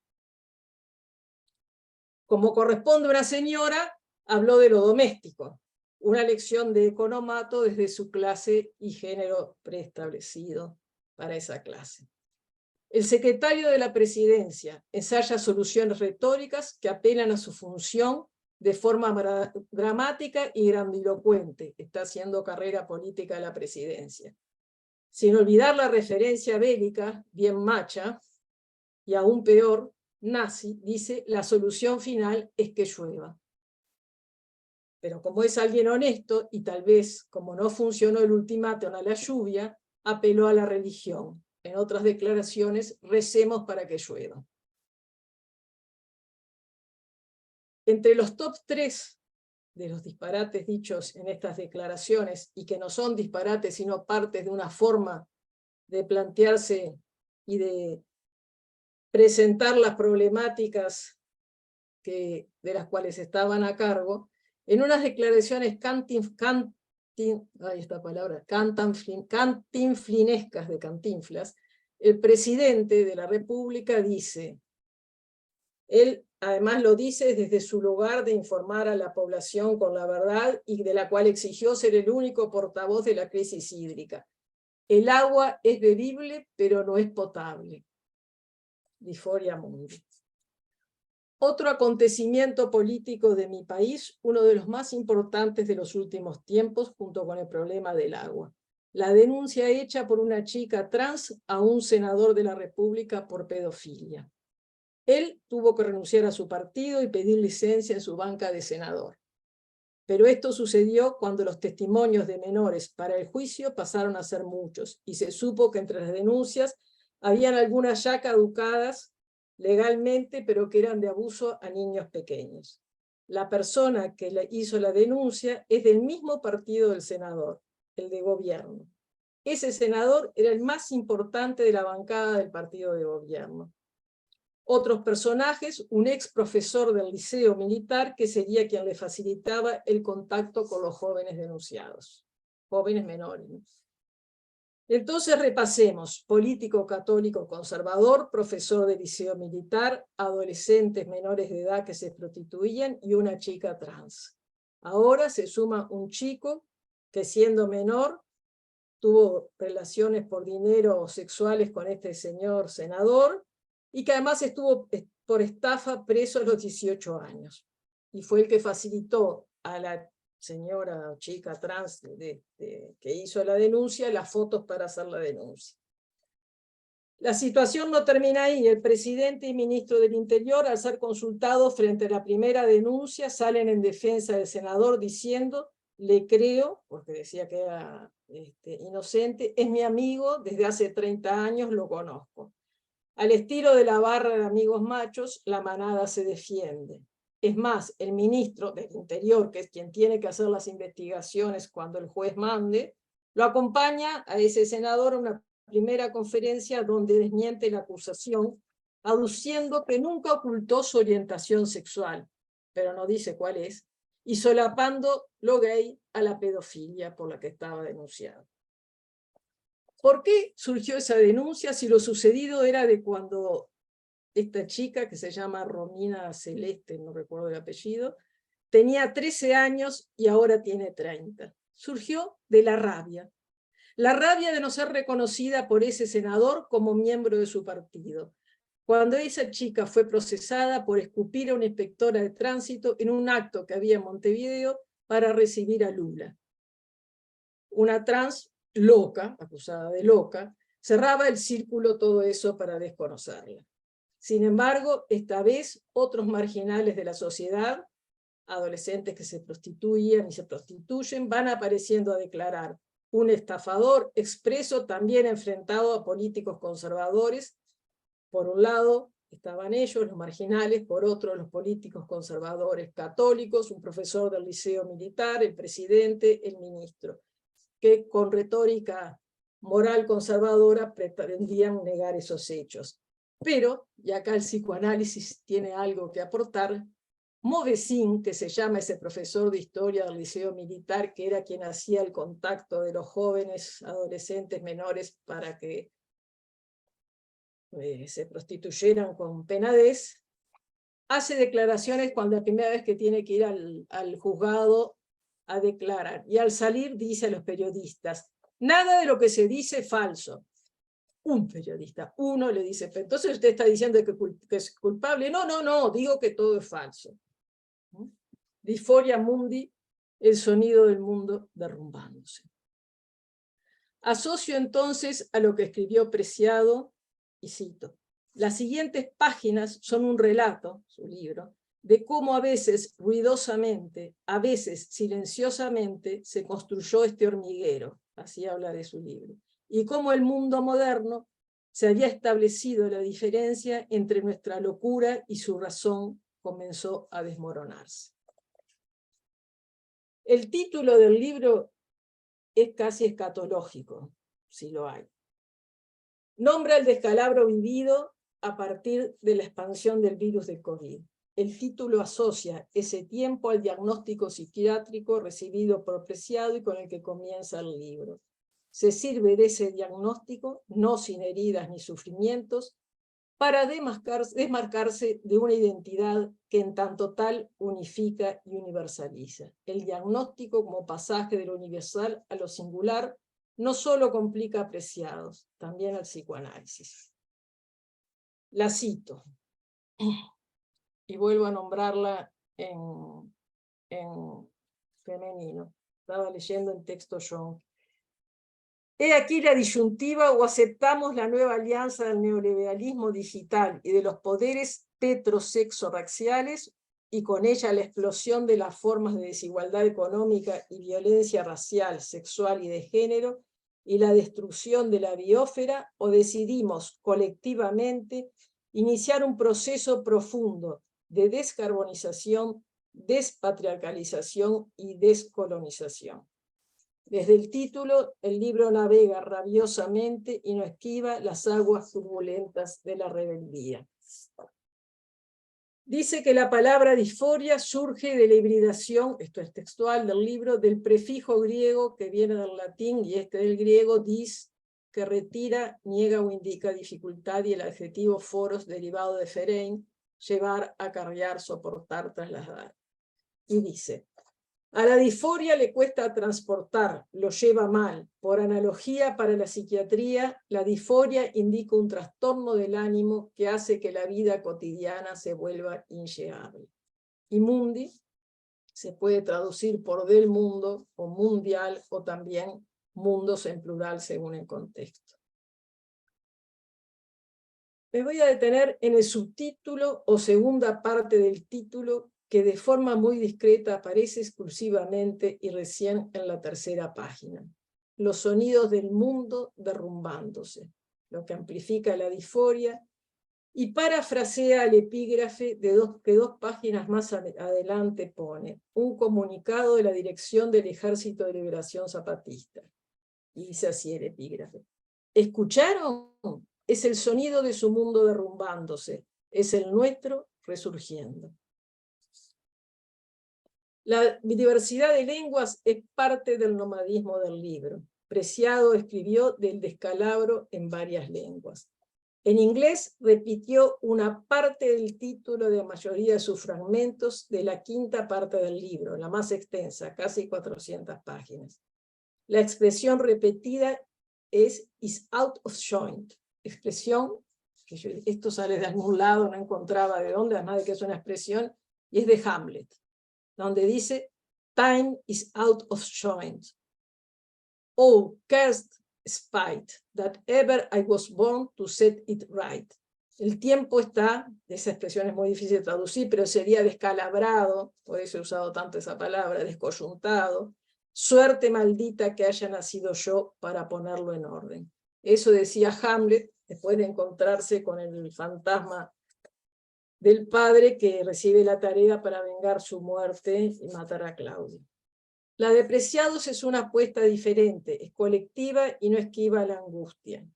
[SPEAKER 3] Como corresponde a una señora, habló de lo doméstico, una lección de economato desde su clase y género preestablecido para esa clase. El secretario de la presidencia ensaya soluciones retóricas que apelan a su función de forma dramática y grandilocuente. Está haciendo carrera política de la presidencia. Sin olvidar la referencia bélica, bien macha, y aún peor, nazi, dice, la solución final es que llueva. Pero como es alguien honesto, y tal vez como no funcionó el ultimátum a la lluvia, apeló a la religión. En otras declaraciones, recemos para que llueva. Entre los top 3 de los disparates dichos en estas declaraciones, y que no son disparates, sino partes de una forma de plantearse y de presentar las problemáticas de las cuales estaban a cargo, en unas declaraciones cantinflinescas de Cantinflas, el presidente de la República dice, él además lo dice desde su lugar de informar a la población con la verdad y de la cual exigió ser el único portavoz de la crisis hídrica. El agua es bebible, pero no es potable. Disforia Mundi. Otro acontecimiento político de mi país, uno de los más importantes de los últimos tiempos, junto con el problema del agua. La denuncia hecha por una chica trans a un senador de la República por pedofilia. Él tuvo que renunciar a su partido y pedir licencia en su banca de senador. Pero esto sucedió cuando los testimonios de menores para el juicio pasaron a ser muchos, y se supo que entre las denuncias habían algunas ya caducadas legalmente, pero que eran de abuso a niños pequeños. La persona que hizo la denuncia es del mismo partido del senador, el de gobierno. Ese senador era el más importante de la bancada del partido de gobierno. Otros personajes, un ex profesor del liceo militar que sería quien le facilitaba el contacto con los jóvenes denunciados, jóvenes menores. Entonces repasemos: político católico conservador, profesor de liceo militar, adolescentes menores de edad que se prostituían y una chica trans. Ahora se suma un chico que, siendo menor, tuvo relaciones por dinero o sexuales con este señor senador, y que además estuvo por estafa preso a los 18 años. Y fue el que facilitó a la señora o chica trans que hizo la denuncia, las fotos para hacer la denuncia. La situación no termina ahí. El presidente y ministro del Interior, al ser consultados frente a la primera denuncia, salen en defensa del senador diciendo: le creo, porque decía que era inocente, es mi amigo, desde hace 30 años lo conozco. Al estilo de la barra de amigos machos, la manada se defiende. Es más, el ministro del Interior, que es quien tiene que hacer las investigaciones cuando el juez mande, lo acompaña a ese senador a una primera conferencia donde desmiente la acusación, aduciendo que nunca ocultó su orientación sexual, pero no dice cuál es, y solapando lo gay a la pedofilia por la que estaba denunciado. ¿Por qué surgió esa denuncia si lo sucedido era de cuando esta chica, que se llama Romina Celeste, no recuerdo el apellido, tenía 13 años y ahora tiene 30? Surgió de la rabia de no ser reconocida por ese senador como miembro de su partido, cuando esa chica fue procesada por escupir a una inspectora de tránsito en un acto que había en Montevideo para recibir a Lula. Una trans loca, acusada de loca, cerraba el círculo todo eso para desconocerla. Sin embargo, esta vez otros marginales de la sociedad, adolescentes que se prostituían y se prostituyen, van apareciendo a declarar. Un estafador expreso también enfrentado a políticos conservadores. Por un lado estaban ellos, los marginales, por otro los políticos conservadores católicos, un profesor del liceo militar, el presidente, el ministro, que con retórica moral conservadora pretendían negar esos hechos. Pero, y acá el psicoanálisis tiene algo que aportar, Movesín, que se llama ese profesor de historia del liceo militar, que era quien hacía el contacto de los jóvenes, adolescentes menores para que se prostituyeran con penadez, hace declaraciones cuando la primera vez que tiene que ir al juzgado a declarar. Y al salir dice a los periodistas, nada de lo que se dice es falso. Un periodista, uno le dice, pero entonces usted está diciendo que es culpable. No, no, no, digo que todo es falso. Disforia mundi, el sonido del mundo derrumbándose. Asocio entonces a lo que escribió Preciado, y cito, las siguientes páginas son un relato, su libro, de cómo a veces ruidosamente, a veces silenciosamente, se construyó este hormiguero, así habla de su libro, y cómo el mundo moderno se había establecido la diferencia entre nuestra locura y su razón comenzó a desmoronarse. El título del libro es casi escatológico, si lo hay. Nombra el descalabro vivido a partir de la expansión del virus del COVID. El título asocia ese tiempo al diagnóstico psiquiátrico recibido por Preciado y con el que comienza el libro. Se sirve de ese diagnóstico, no sin heridas ni sufrimientos, para desmarcarse de una identidad que en tanto tal unifica y universaliza. El diagnóstico como pasaje de lo universal a lo singular no solo complica a Preciado, también al psicoanálisis. La cito, y vuelvo a nombrarla en femenino. Estaba leyendo en texto Jung. He aquí la disyuntiva: o aceptamos la nueva alianza del neoliberalismo digital y de los poderes petrosexo-raciales, y con ella la explosión de las formas de desigualdad económica y violencia racial, sexual y de género, y la destrucción de la biosfera, o decidimos colectivamente iniciar un proceso profundo de descarbonización, despatriarcalización y descolonización. Desde el título, el libro navega rabiosamente y no esquiva las aguas turbulentas de la rebeldía. Dice que la palabra disforia surge de la hibridación, esto es textual del libro, del prefijo griego que viene del latín, y este del griego dis, que retira, niega o indica dificultad, y el adjetivo foros, derivado de ferein, llevar, acarrear, soportar, trasladar. Y dice, a la disforia le cuesta transportar, lo lleva mal. Por analogía, para la psiquiatría, la disforia indica un trastorno del ánimo que hace que la vida cotidiana se vuelva inllegable. Y mundi se puede traducir por del mundo, o mundial, o también mundos en plural según el contexto. Me voy a detener en el subtítulo o segunda parte del título, que de forma muy discreta aparece exclusivamente y recién en la tercera página. Los sonidos del mundo derrumbándose, lo que amplifica la disforia y parafrasea el epígrafe que 2 páginas más adelante pone, un comunicado de la Dirección del Ejército de Liberación Zapatista. Y dice así el epígrafe: ¿escucharon? Es el sonido de su mundo derrumbándose, es el nuestro resurgiendo. La diversidad de lenguas es parte del nomadismo del libro. Preciado escribió del descalabro en varias lenguas. En inglés repitió una parte del título de la mayoría de sus fragmentos de la 5ª parte del libro, la más extensa, casi 400 páginas. La expresión repetida es "is out of joint", expresión que esto sale de algún lado, no encontraba de dónde, además de que es una expresión, y es de Hamlet, donde dice "time is out of joint". Oh, cursed spite, that ever I was born to set it right. El tiempo está, esa expresión es muy difícil de traducir, pero sería descalabrado, por eso he usado tanto esa palabra, descoyuntado. Suerte maldita que haya nacido yo para ponerlo en orden. Eso decía Hamlet, después de encontrarse con el fantasma del padre que recibe la tarea para vengar su muerte y matar a Claudio. La de Preciados es una apuesta diferente, es colectiva y no esquiva la angustia.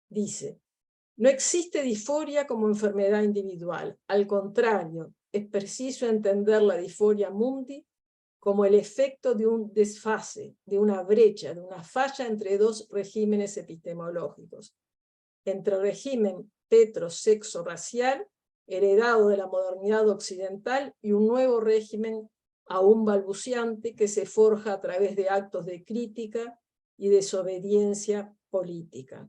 [SPEAKER 3] Dice: no existe disforia como enfermedad individual, al contrario, es preciso entender la disforia mundi como el efecto de un desfase, de una brecha, de una falla entre 2 regímenes epistemológicos, entre el régimen petro-sexo-racial, heredado de la modernidad occidental, y un nuevo régimen aún balbuciante que se forja a través de actos de crítica y desobediencia política.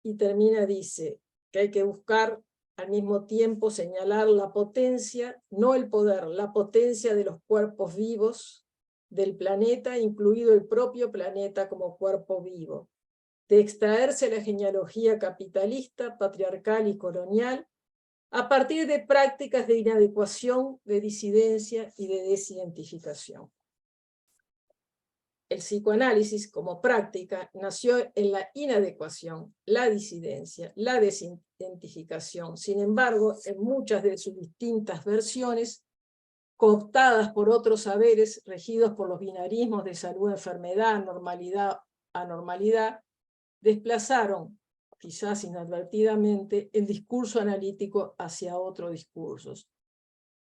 [SPEAKER 3] Y termina, dice, que hay que buscar al mismo tiempo señalar la potencia, no el poder, la potencia de los cuerpos vivos del planeta, incluido el propio planeta como cuerpo vivo, de extraerse la genealogía capitalista, patriarcal y colonial, a partir de prácticas de inadecuación, de disidencia y de desidentificación. El psicoanálisis, como práctica, nació en la inadecuación, la disidencia, la desidentificación. Sin embargo, en muchas de sus distintas versiones, cooptadas por otros saberes regidos por los binarismos de salud-enfermedad, normalidad-anormalidad, desplazaron, quizás inadvertidamente, el discurso analítico hacia otros discursos,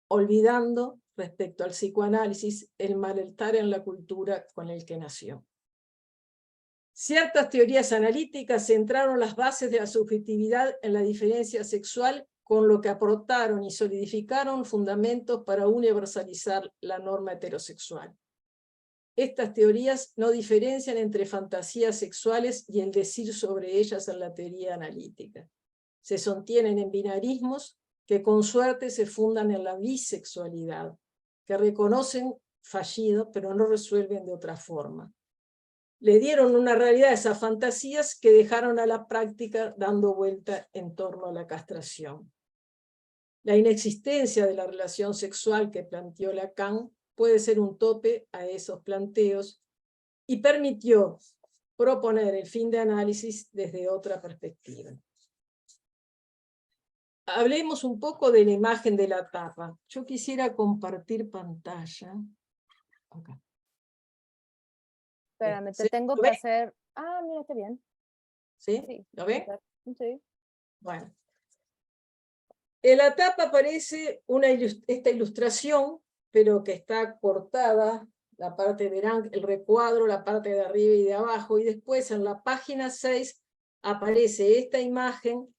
[SPEAKER 3] olvidando, respecto al psicoanálisis, el malestar en la cultura con el que nació. Ciertas teorías analíticas centraron las bases de la subjetividad en la diferencia sexual, con lo que aportaron y solidificaron fundamentos para universalizar la norma heterosexual. Estas teorías no diferencian entre fantasías sexuales y el decir sobre ellas en la teoría analítica. Se sostienen en binarismos que con suerte se fundan en la bisexualidad, que reconocen fallido, pero no resuelven de otra forma. Le dieron una realidad a esas fantasías que dejaron a la práctica dando vuelta en torno a la castración. La inexistencia de la relación sexual que planteó Lacan puede ser un tope a esos planteos y permitió proponer el fin de análisis desde otra perspectiva. Hablemos un poco de la imagen de la tapa. Yo quisiera compartir pantalla. Acá.
[SPEAKER 1] Espérame, te tengo que hacer... Ah, mira qué bien.
[SPEAKER 3] ¿Sí?
[SPEAKER 1] Sí.
[SPEAKER 3] ¿Lo ve?
[SPEAKER 1] Sí.
[SPEAKER 3] Bueno. En la tapa aparece esta ilustración, pero que está cortada, la parte de el recuadro, la parte de arriba y de abajo, y después en la página 6 aparece esta imagen,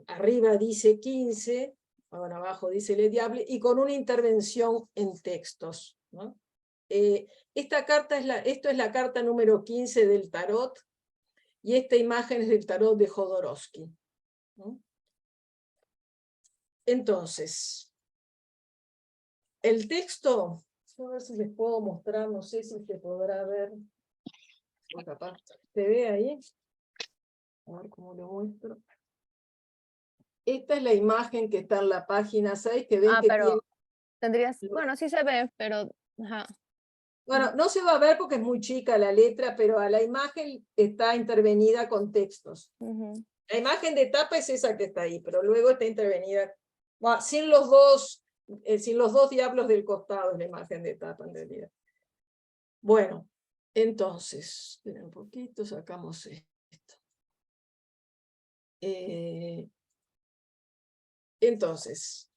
[SPEAKER 3] arriba dice 15, bueno, abajo dice Le Diable, y con una intervención en textos, ¿no? Esto es la carta número 15 del tarot, y esta imagen es del tarot de Jodorowsky, ¿no? Entonces, el texto, a ver si les puedo mostrar, no sé si se podrá ver, ¿se ve ahí? A ver cómo lo muestro. Esta es la imagen que está en la página 6, que ven que
[SPEAKER 1] pero
[SPEAKER 3] tiene...
[SPEAKER 1] tendrías, bueno, sí se ve, pero... Ajá.
[SPEAKER 3] Bueno, no se va a ver porque es muy chica la letra, pero a la imagen está intervenida con textos. La imagen de tapa es esa que está ahí, pero luego está intervenida, bueno, sin los dos diablos del costado, es la imagen de tapa en realidad. Bueno, entonces, esperen un poquito, sacamos esto. Entonces,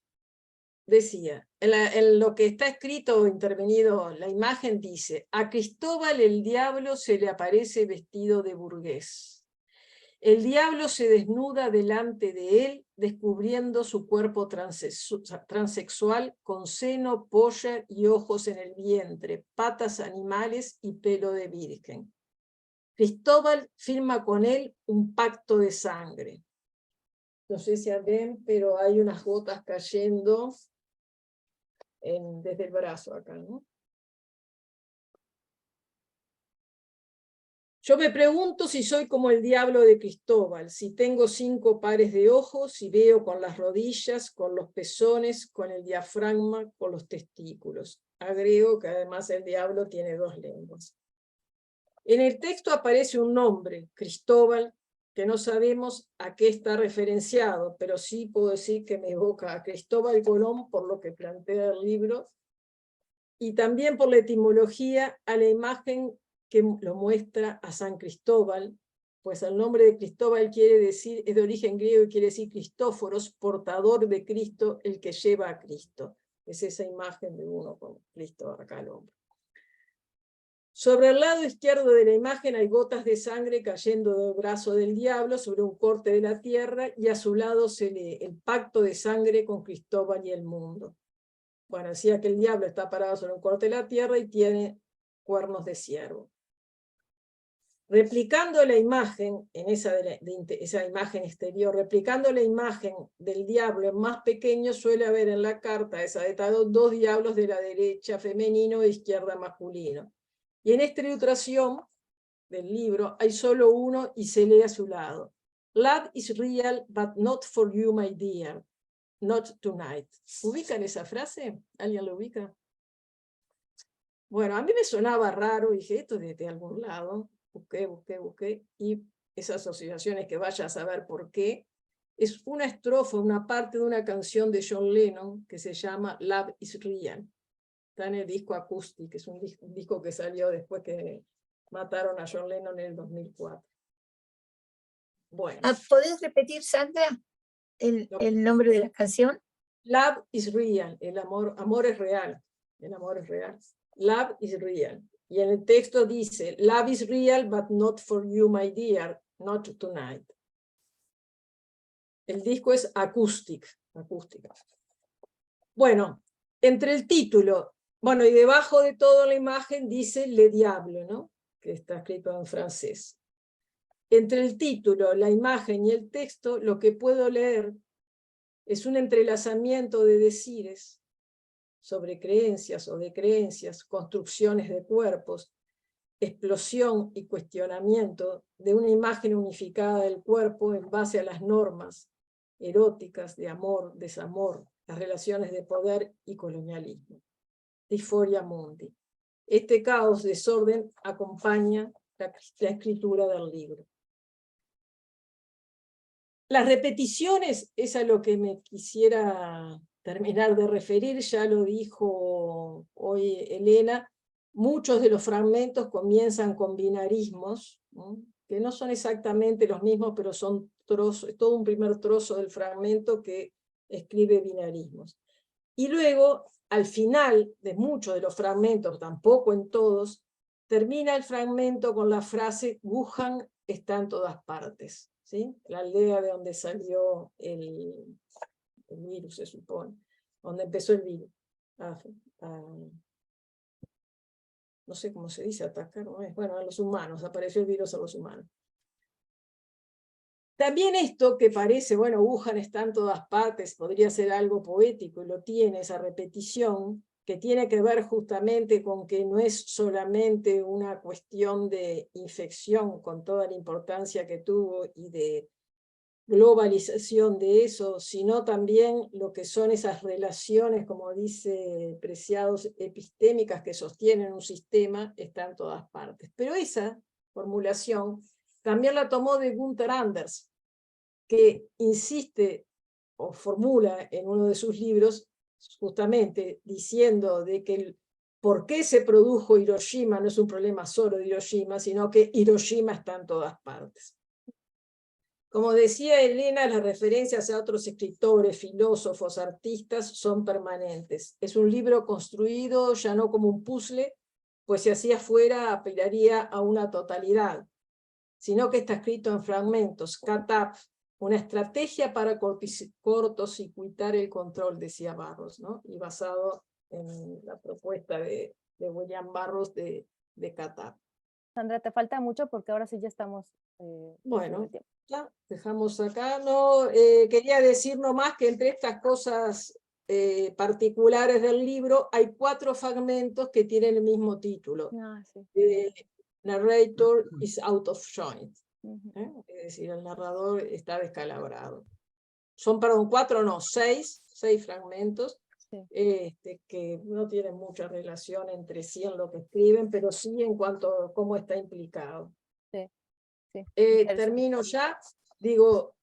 [SPEAKER 3] decía, en lo que está escrito o intervenido, la imagen dice: a Cristóbal el diablo se le aparece vestido de burgués. El diablo se desnuda delante de él, descubriendo su cuerpo transexual con seno, polla y ojos en el vientre, patas animales y pelo de virgen. Cristóbal firma con él un pacto de sangre. No sé si ven, pero hay unas gotas cayendo desde el brazo acá, ¿no? Yo me pregunto si soy como el diablo de Cristóbal, si tengo 5 pares de ojos, si veo con las rodillas, con los pezones, con el diafragma, con los testículos. Agrego que además el diablo tiene 2 lenguas. En el texto aparece un nombre, Cristóbal, que no sabemos a qué está referenciado, pero sí puedo decir que me evoca a Cristóbal Colón por lo que plantea el libro, y también por la etimología a la imagen que lo muestra a San Cristóbal, pues el nombre de Cristóbal es de origen griego y quiere decir Cristóforos, portador de Cristo, el que lleva a Cristo. Es esa imagen de uno con Cristo acá al hombro. Sobre el lado izquierdo de la imagen hay gotas de sangre cayendo del brazo del diablo sobre un corte de la tierra, y a su lado se lee el pacto de sangre con Cristóbal y el mundo. Bueno, decía que el diablo está parado sobre un corte de la tierra y tiene cuernos de ciervo. Replicando la imagen, en esa imagen exterior, replicando la imagen del diablo en más pequeño, suele haber en la carta esa de Tadeo 2 diablos de la derecha femenino e izquierda masculino. Y en esta ilustración del libro hay solo uno y se lee a su lado. Love is real, but not for you, my dear. Not tonight. ¿Ubican esa frase? ¿Alguien lo ubica? Bueno, a mí me sonaba raro, dije, esto es de algún lado. Busqué, y esas asociaciones que vaya a saber por qué. Es una estrofa, una parte de una canción de John Lennon que se llama Love is Real. Está en el disco Acoustic, que es un disco que salió después que mataron a John Lennon en el 2004. Bueno.
[SPEAKER 4] ¿Podés repetir, Sandra, el nombre de la canción?
[SPEAKER 3] Love is real, el amor es real. El amor es real. Love is real. Y en el texto dice, love is real, but not for you, my dear, not tonight. El disco es acústica. Bueno, entre el título, bueno, y debajo de toda la imagen dice Le Diable, ¿no? Que está escrito en francés. Entre el título, la imagen y el texto, lo que puedo leer es un entrelazamiento de decires sobre creencias o de creencias, construcciones de cuerpos, explosión y cuestionamiento de una imagen unificada del cuerpo en base a las normas eróticas de amor, desamor, las relaciones de poder y colonialismo. Disforia mundi. Este caos, desorden, acompaña la escritura del libro. Las repeticiones es a lo que me quisiera terminar de referir, ya lo dijo hoy Elena, muchos de los fragmentos comienzan con binarismos, ¿no? Que no son exactamente los mismos, pero son trozos, todo un primer trozo del fragmento que escribe binarismos. Y luego, al final de muchos de los fragmentos, tampoco en todos, termina el fragmento con la frase Wuhan está en todas partes, ¿sí? La aldea de donde salió el virus, se supone, donde empezó el virus. No sé cómo se dice, atacar, ¿no? Bueno, a los humanos, apareció el virus a los humanos. También esto que parece, bueno, Wuhan está en todas partes, podría ser algo poético, y lo tiene, esa repetición, que tiene que ver justamente con que no es solamente una cuestión de infección, con toda la importancia que tuvo y de globalización de eso, sino también lo que son esas relaciones, como dice Preciados, epistémicas que sostienen un sistema, está en todas partes. Pero esa formulación también la tomó de Gunther Anders, que insiste o formula en uno de sus libros, justamente diciendo de que por qué se produjo Hiroshima no es un problema solo de Hiroshima, sino que Hiroshima está en todas partes. Como decía Elena, las referencias a otros escritores, filósofos, artistas son permanentes. Es un libro construido ya no como un puzzle, pues si así fuera apelaría a una totalidad, sino que está escrito en fragmentos, cut-up, una estrategia para cortocircuitar el control, decía Burroughs, ¿no? Y basado en la propuesta de William Burroughs de cut-up.
[SPEAKER 1] Sandra, te falta mucho porque ahora sí ya estamos
[SPEAKER 3] Bueno,
[SPEAKER 1] en el tiempo.
[SPEAKER 3] ya dejamos acá. No, quería decir nomás que entre estas cosas particulares del libro hay 4 fragmentos que tienen el mismo título.
[SPEAKER 1] Ah, sí.
[SPEAKER 3] Narrator is out of joint.
[SPEAKER 1] Ujú.
[SPEAKER 3] Es decir, el narrador está descalabrado. Son, perdón, 4 no, 6 fragmentos
[SPEAKER 1] Sí.
[SPEAKER 3] que no tienen mucha relación entre sí en lo que escriben, pero sí en cuanto a cómo está implicado.
[SPEAKER 1] Sí, sí.
[SPEAKER 3] Termino ya, digo,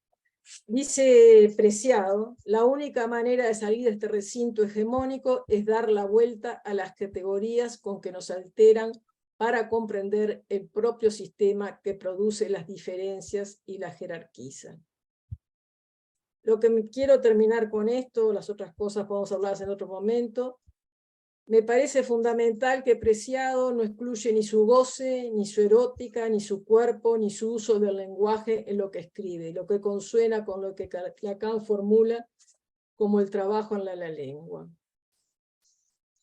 [SPEAKER 3] dice Preciado, la única manera de salir de este recinto hegemónico es dar la vuelta a las categorías con que nos alteran para comprender el propio sistema que produce las diferencias y las jerarquiza. Lo que quiero terminar con esto, las otras cosas podemos hablar en otro momento. Me parece fundamental que Preciado no excluye ni su goce, ni su erótica, ni su cuerpo, ni su uso del lenguaje en lo que escribe, lo que consuena con lo que Lacan formula como el trabajo en la lengua.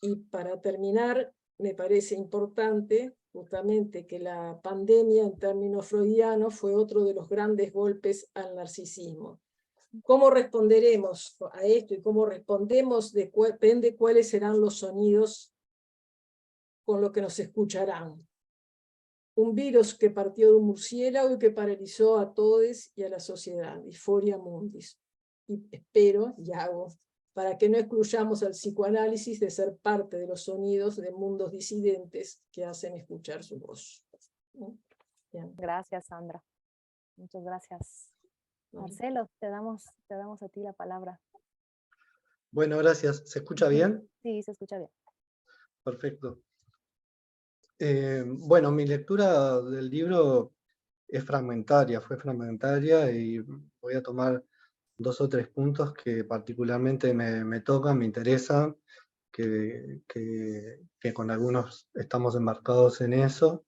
[SPEAKER 3] Y para terminar, me parece importante justamente que la pandemia en términos freudianos fue otro de los grandes golpes al narcisismo. ¿Cómo responderemos a esto y cómo respondemos? Depende cuáles serán los sonidos con los que nos escucharán. Un virus que partió de un murciélago y que paralizó a todos y a la sociedad. Disforia mundis. Y espero, y hago, para que no excluyamos al psicoanálisis de ser parte de los sonidos de mundos disidentes que hacen escuchar su voz. Bien.
[SPEAKER 1] Gracias, Sandra. Muchas gracias. Marcelo, te damos a ti la palabra.
[SPEAKER 5] Bueno, gracias. ¿Se escucha bien?
[SPEAKER 1] Sí, se escucha bien.
[SPEAKER 5] Perfecto. Bueno, mi lectura del libro es fragmentaria, fue fragmentaria, y voy a tomar 2 o 3 puntos que particularmente me tocan, me interesan, que con algunos estamos embarcados en eso,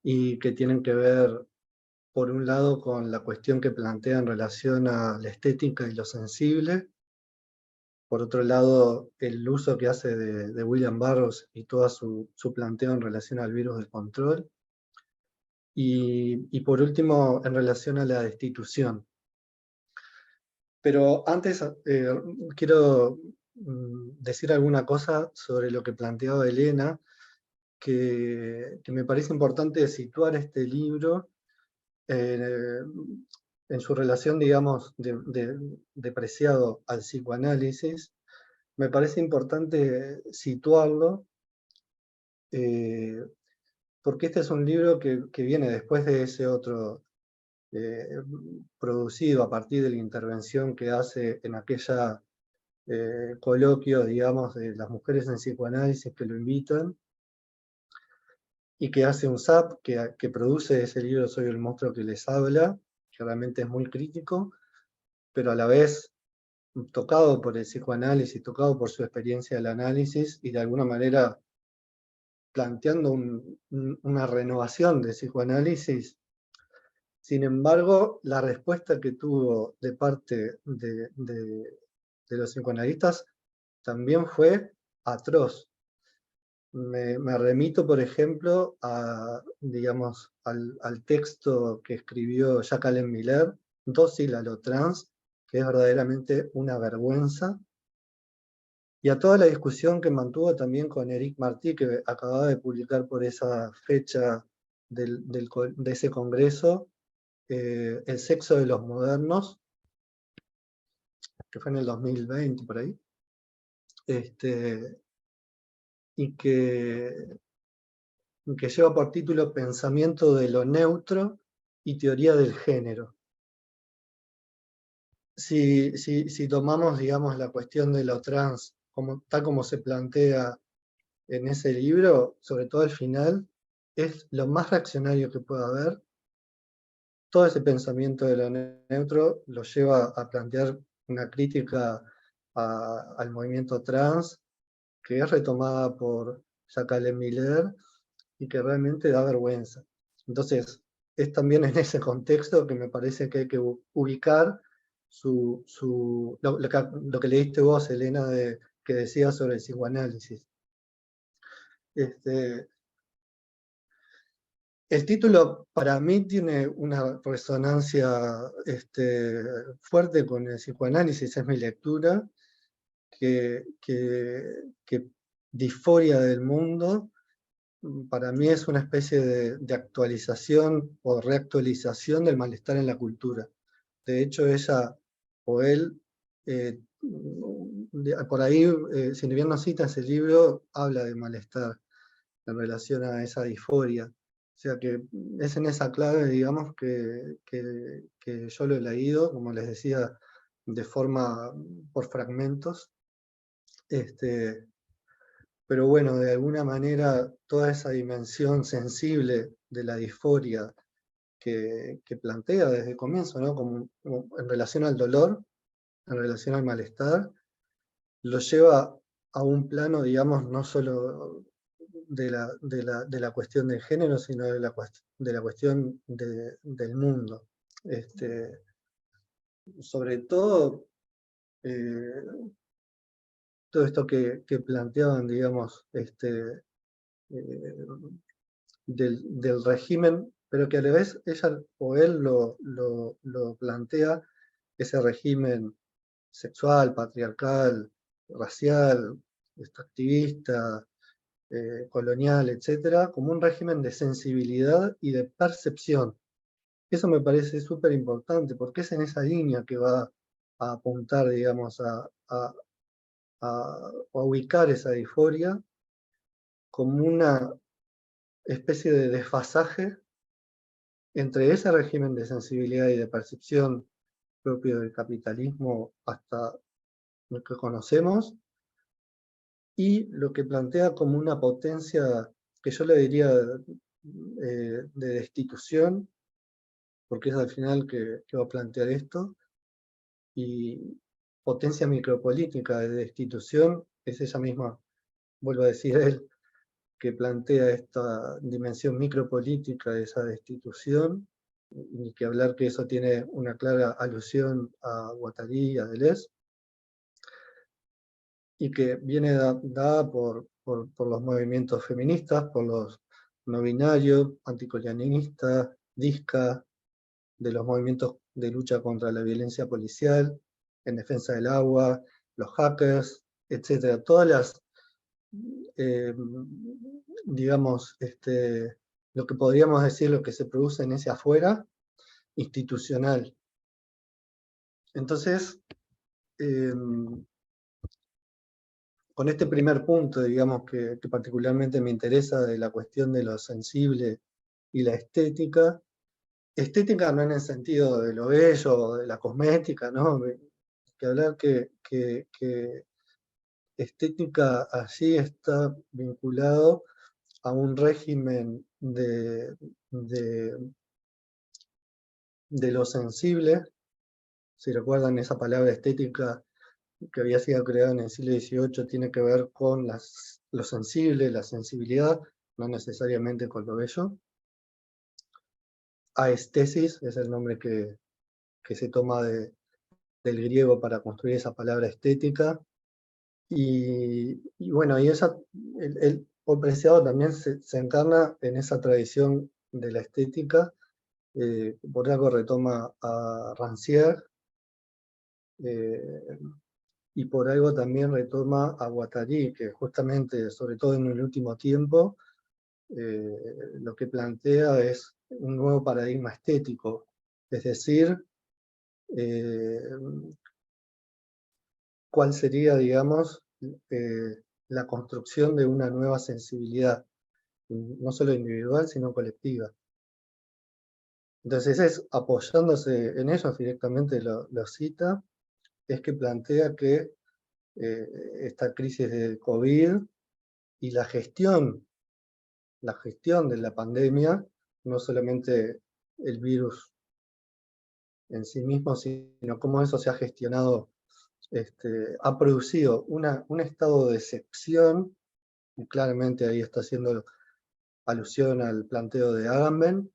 [SPEAKER 5] y que tienen que ver, por un lado, con la cuestión que plantea en relación a la estética y lo sensible. Por otro lado, el uso que hace de William Burroughs y todo su planteo en relación al virus del control. Y por último, en relación a la destitución. Pero antes quiero decir alguna cosa sobre lo que planteaba Elena, que me parece importante situar este libro en su relación, digamos, de Preciado al psicoanálisis. Me parece importante situarlo, porque este es un libro que viene después de ese otro producido a partir de la intervención que hace en aquella coloquio, digamos, de las mujeres en psicoanálisis que lo invitan, y que hace un SAP que produce ese libro Soy el monstruo que les habla, que realmente es muy crítico, pero a la vez tocado por el psicoanálisis, tocado por su experiencia del análisis, y de alguna manera planteando una renovación del psicoanálisis. Sin embargo, la respuesta que tuvo de parte de los psicoanalistas también fue atroz. Me remito, por ejemplo, digamos, al texto que escribió Jacqueline Miller, Dócil a lo trans, que es verdaderamente una vergüenza, y a toda la discusión que mantuvo también con Eric Martí, que acababa de publicar por esa fecha de ese congreso, El sexo de los modernos, que fue en el 2020, por ahí, y que lleva por título Pensamiento de lo neutro y teoría del género. si tomamos, digamos, la cuestión de lo trans, tal como se plantea en ese libro, sobre todo al final, es lo más reaccionario que pueda haber. Todo ese pensamiento de lo neutro lo lleva a plantear una crítica al movimiento trans, que es retomada por Jacqueline Miller y que realmente da vergüenza. Entonces, es también en ese contexto que me parece que hay que ubicar lo que leíste vos, Elena, que decías sobre el psicoanálisis. El título para mí tiene una resonancia fuerte con el psicoanálisis, es mi lectura, que Disforia del mundo, para mí es una especie de actualización o reactualización del malestar en la cultura. De hecho, ella o él, por ahí, si bien no cita ese libro, habla de malestar en relación a esa disforia. O sea que es en esa clave, digamos, que yo lo he leído, como les decía, de forma por fragmentos. Pero bueno, de alguna manera, toda esa dimensión sensible de la disforia que plantea desde el comienzo, ¿no? como en relación al dolor, en relación al malestar, lo lleva a un plano, digamos, no solo de la cuestión del género, sino de la cuestión del mundo. Sobre todo, todo esto que planteaban, digamos, del régimen, pero que a la vez ella o él lo plantea, ese régimen sexual, patriarcal, racial, extractivista, colonial, etcétera, como un régimen de sensibilidad y de percepción. Eso me parece súper importante, porque es en esa línea que va a apuntar, digamos, a ubicar esa disforia como una especie de desfasaje entre ese régimen de sensibilidad y de percepción propio del capitalismo hasta lo que conocemos, y lo que plantea como una potencia que yo le diría de destitución, porque es al final que va a plantear esto, y potencia micropolítica de destitución es esa misma, vuelvo a decir él, que plantea esta dimensión micropolítica de esa destitución, y que hablar que eso tiene una clara alusión a Guattari y a Deleuze, y que viene dada por los movimientos feministas, por los no binarios, anticolonialistas, DISCA, de los movimientos de lucha contra la violencia policial, en defensa del agua, los hackers, etc. Todas las, digamos, lo que podríamos decir, lo que se produce en ese afuera, institucional. Entonces, con este primer punto, digamos, que particularmente me interesa, de la cuestión de lo sensible y la estética no en el sentido de lo bello o de la cosmética, ¿no? Que hablar que estética allí está vinculado a un régimen de lo sensible. Si recuerdan, esa palabra estética que había sido creada en el siglo XVIII tiene que ver con lo sensible, la sensibilidad, no necesariamente con lo bello. Aestesis es el nombre que se toma del griego para construir esa palabra estética. Y bueno, y el Preciado también se encarna en esa tradición de la estética. Por algo retoma a Rancière, y por algo también retoma a Guattari, que justamente, sobre todo en el último tiempo, lo que plantea es un nuevo paradigma estético, es decir, cuál sería, digamos, la construcción de una nueva sensibilidad, no solo individual, sino colectiva. Entonces es apoyándose en ellos, directamente lo cita, es que plantea que esta crisis de COVID y la gestión de la pandemia, no solamente el virus en sí mismo, sino cómo eso se ha gestionado, ha producido un estado de excepción, y claramente ahí está haciendo alusión al planteo de Agamben,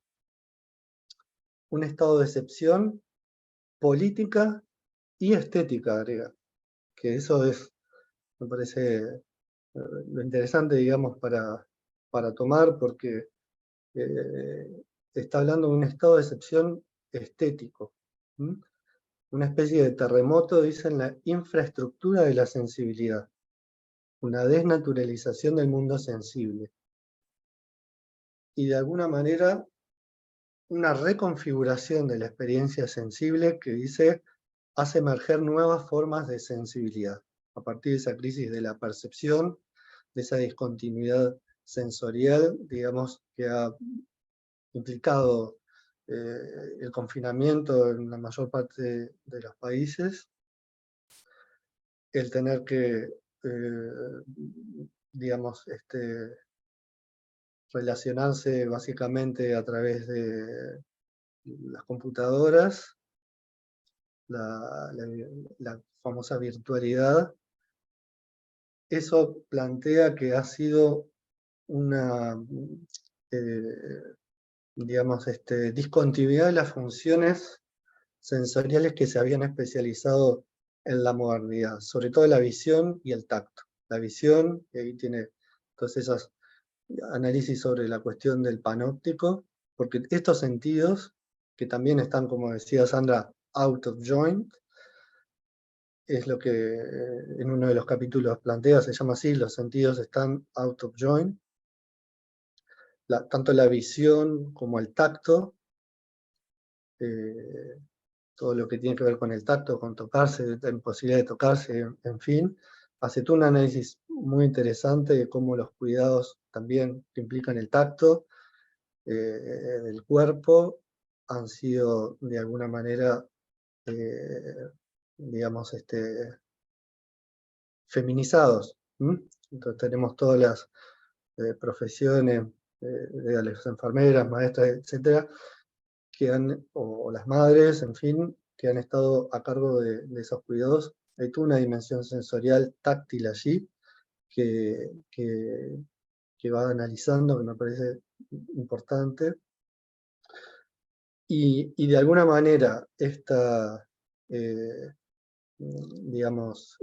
[SPEAKER 5] un estado de excepción política y estética, agrega, que eso es, me parece, lo interesante, digamos, para tomar, porque está hablando de un estado de excepción estético, ¿m? Una especie de terremoto, dice, en la infraestructura de la sensibilidad, una desnaturalización del mundo sensible, y de alguna manera una reconfiguración de la experiencia sensible que dice hace emerger nuevas formas de sensibilidad, a partir de esa crisis de la percepción, de esa discontinuidad sensorial, digamos, que ha implicado el confinamiento en la mayor parte de los países, el tener que, digamos, relacionarse básicamente a través de las computadoras, la famosa virtualidad. Eso plantea que ha sido una, digamos, discontinuidad de las funciones sensoriales que se habían especializado en la modernidad, sobre todo la visión y el tacto. La visión, y ahí tiene todos esos análisis sobre la cuestión del panóptico, porque estos sentidos, que también están, como decía Sandra, out of joint, es lo que en uno de los capítulos plantea, se llama así, los sentidos están out of joint, tanto la visión como el tacto, todo lo que tiene que ver con el tacto, con tocarse, la imposibilidad de tocarse, en fin, hace todo un análisis muy interesante de cómo los cuidados también que implican el tacto del cuerpo han sido de alguna manera, digamos, feminizados. Entonces tenemos todas las profesiones de las enfermeras, maestras, etcétera, que o las madres, en fin, que han estado a cargo de esos cuidados. Hay toda una dimensión sensorial táctil allí que va analizando, que me parece importante. Y de alguna manera esta, digamos,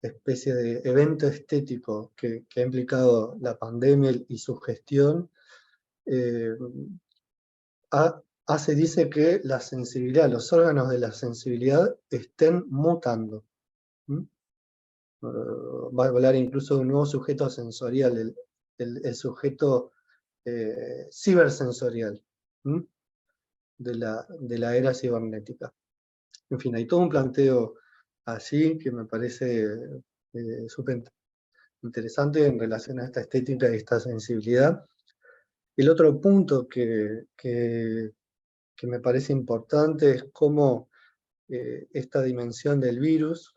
[SPEAKER 5] especie de evento estético que ha implicado la pandemia y su gestión, dice que la sensibilidad, los órganos de la sensibilidad estén mutando. Va a hablar incluso de un nuevo sujeto sensorial, el sujeto cibersensorial de la era cibernética. En fin, hay todo un planteo allí que me parece súper interesante en relación a esta estética y esta sensibilidad. El otro punto que me parece importante es cómo esta dimensión del virus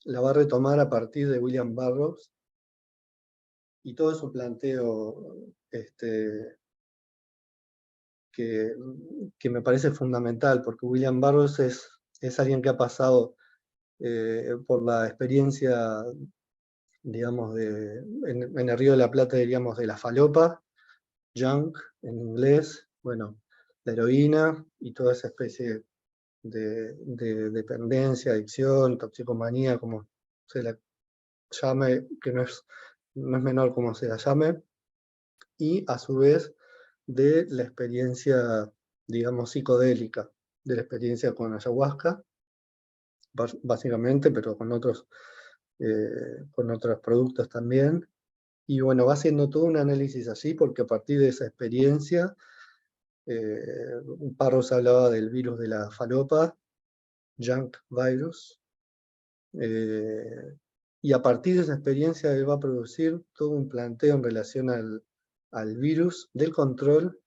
[SPEAKER 5] la va a retomar a partir de William Burroughs y todo su planteo que me parece fundamental, porque William Burroughs es alguien que ha pasado por la experiencia, digamos, en el Río de la Plata, diríamos, de la falopa, junk en inglés, bueno, la heroína y toda esa especie de dependencia, adicción, toxicomanía, como se la llame, que no es menor como se la llame, y a su vez de la experiencia, digamos, psicodélica, de la experiencia con ayahuasca, básicamente, pero con otros productos también. Y bueno, va haciendo todo un análisis así, porque a partir de esa experiencia, Burroughs hablaba del virus de la falopa, junk virus, y a partir de esa experiencia él va a producir todo un planteo en relación al virus del control,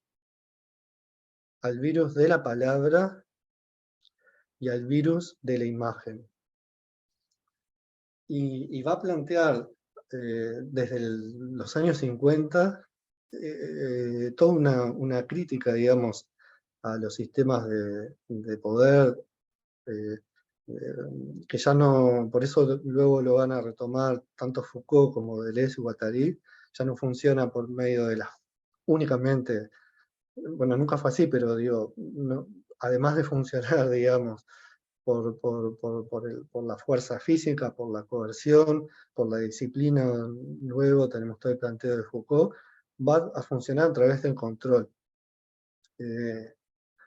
[SPEAKER 5] al virus de la palabra y al virus de la imagen. Y va a plantear desde los años 50 toda una crítica, digamos, a los sistemas de poder, que ya no, por eso luego lo van a retomar tanto Foucault como Deleuze y Guattari, ya no funciona por medio de únicamente, bueno, nunca fue así, pero digo, no, además de funcionar, digamos, por la fuerza física, por la coerción, por la disciplina, luego tenemos todo el planteo de Foucault, va a funcionar a través del control.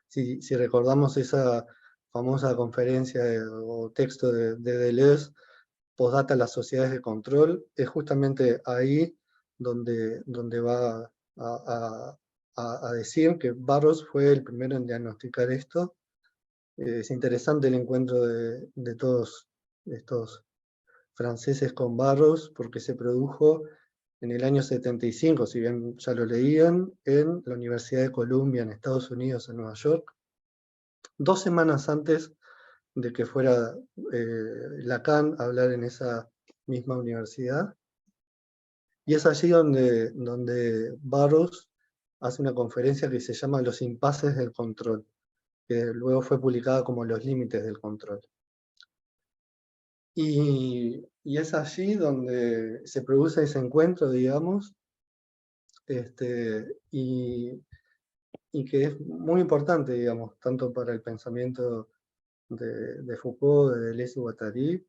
[SPEAKER 5] Si recordamos esa famosa conferencia o texto de Deleuze, Postdata, las sociedades de control, es justamente ahí donde va a decir que Burroughs fue el primero en diagnosticar esto. Es interesante el encuentro de todos estos franceses con Burroughs, porque se produjo en el año 75, si bien ya lo leían, en la Universidad de Columbia en Estados Unidos, en Nueva York, 2 semanas antes de que fuera Lacan a hablar en esa misma universidad. Y es allí donde Burroughs hace una conferencia que se llama Los impases del control, que luego fue publicada como Los límites del control. Y es allí donde se produce ese encuentro, digamos, y que es muy importante, digamos, tanto para el pensamiento de Foucault, de Deleuze y Guattari,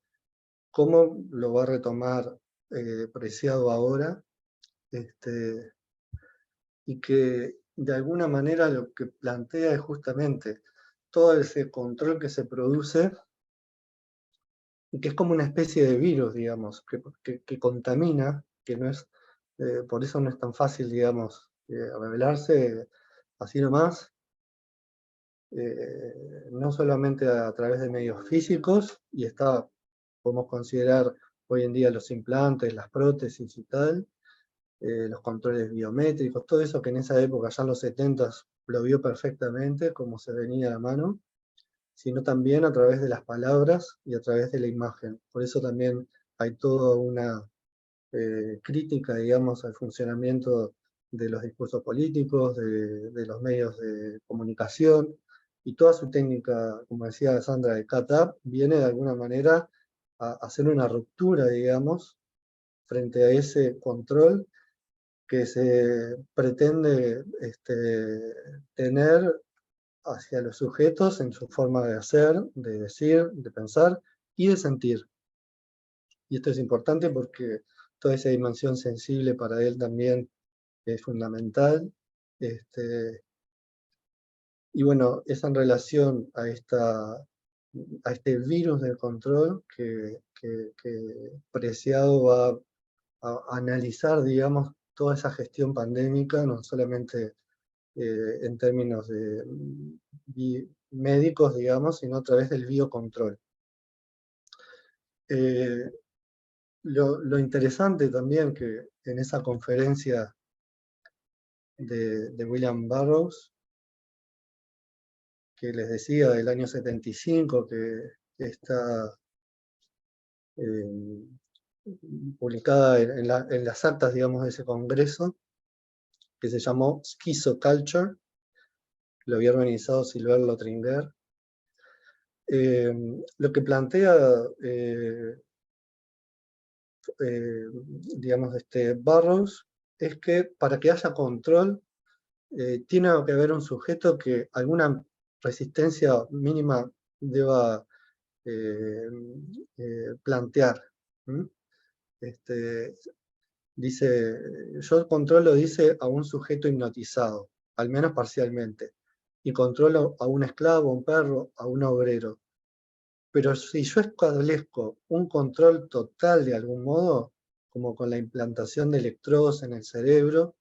[SPEAKER 5] cómo lo va a retomar Preciado ahora, y que de alguna manera lo que plantea es justamente todo ese control que se produce, y que es como una especie de virus, digamos, que contamina, que no es, por eso no es tan fácil, digamos, revelarse así nomás, no solamente a través de medios físicos, y podemos considerar hoy en día los implantes, las prótesis y tal, los controles biométricos, todo eso que en esa época, ya en los 70s, lo vio perfectamente, como se venía a la mano, sino también a través de las palabras y a través de la imagen. Por eso también hay toda una crítica, digamos, al funcionamiento de los discursos políticos, de los medios de comunicación, y toda su técnica, como decía Sandra, de cut-up, viene de alguna manera a hacer una ruptura, digamos, frente a ese control que se pretende tener hacia los sujetos en su forma de hacer, de decir, de pensar y de sentir. Y esto es importante porque toda esa dimensión sensible para él también es fundamental. Y bueno, es en relación a este virus del control que Preciado va a analizar, digamos, toda esa gestión pandémica, no solamente en términos médicos, digamos, sino a través del biocontrol. Lo interesante también que en esa conferencia de William Burroughs, que les decía del año 75, que está publicada en las actas, digamos, de ese congreso, que se llamó Schizoculture, lo había organizado Silver Lotringer. Lo que plantea, digamos, Burroughs, es que para que haya control, tiene que haber un sujeto que alguna resistencia mínima deba plantear. Dice, yo controlo, dice, a un sujeto hipnotizado, al menos parcialmente, y controlo a un esclavo, a un perro, a un obrero. Pero si yo establezco un control total de algún modo, como con la implantación de electrodos en el cerebro,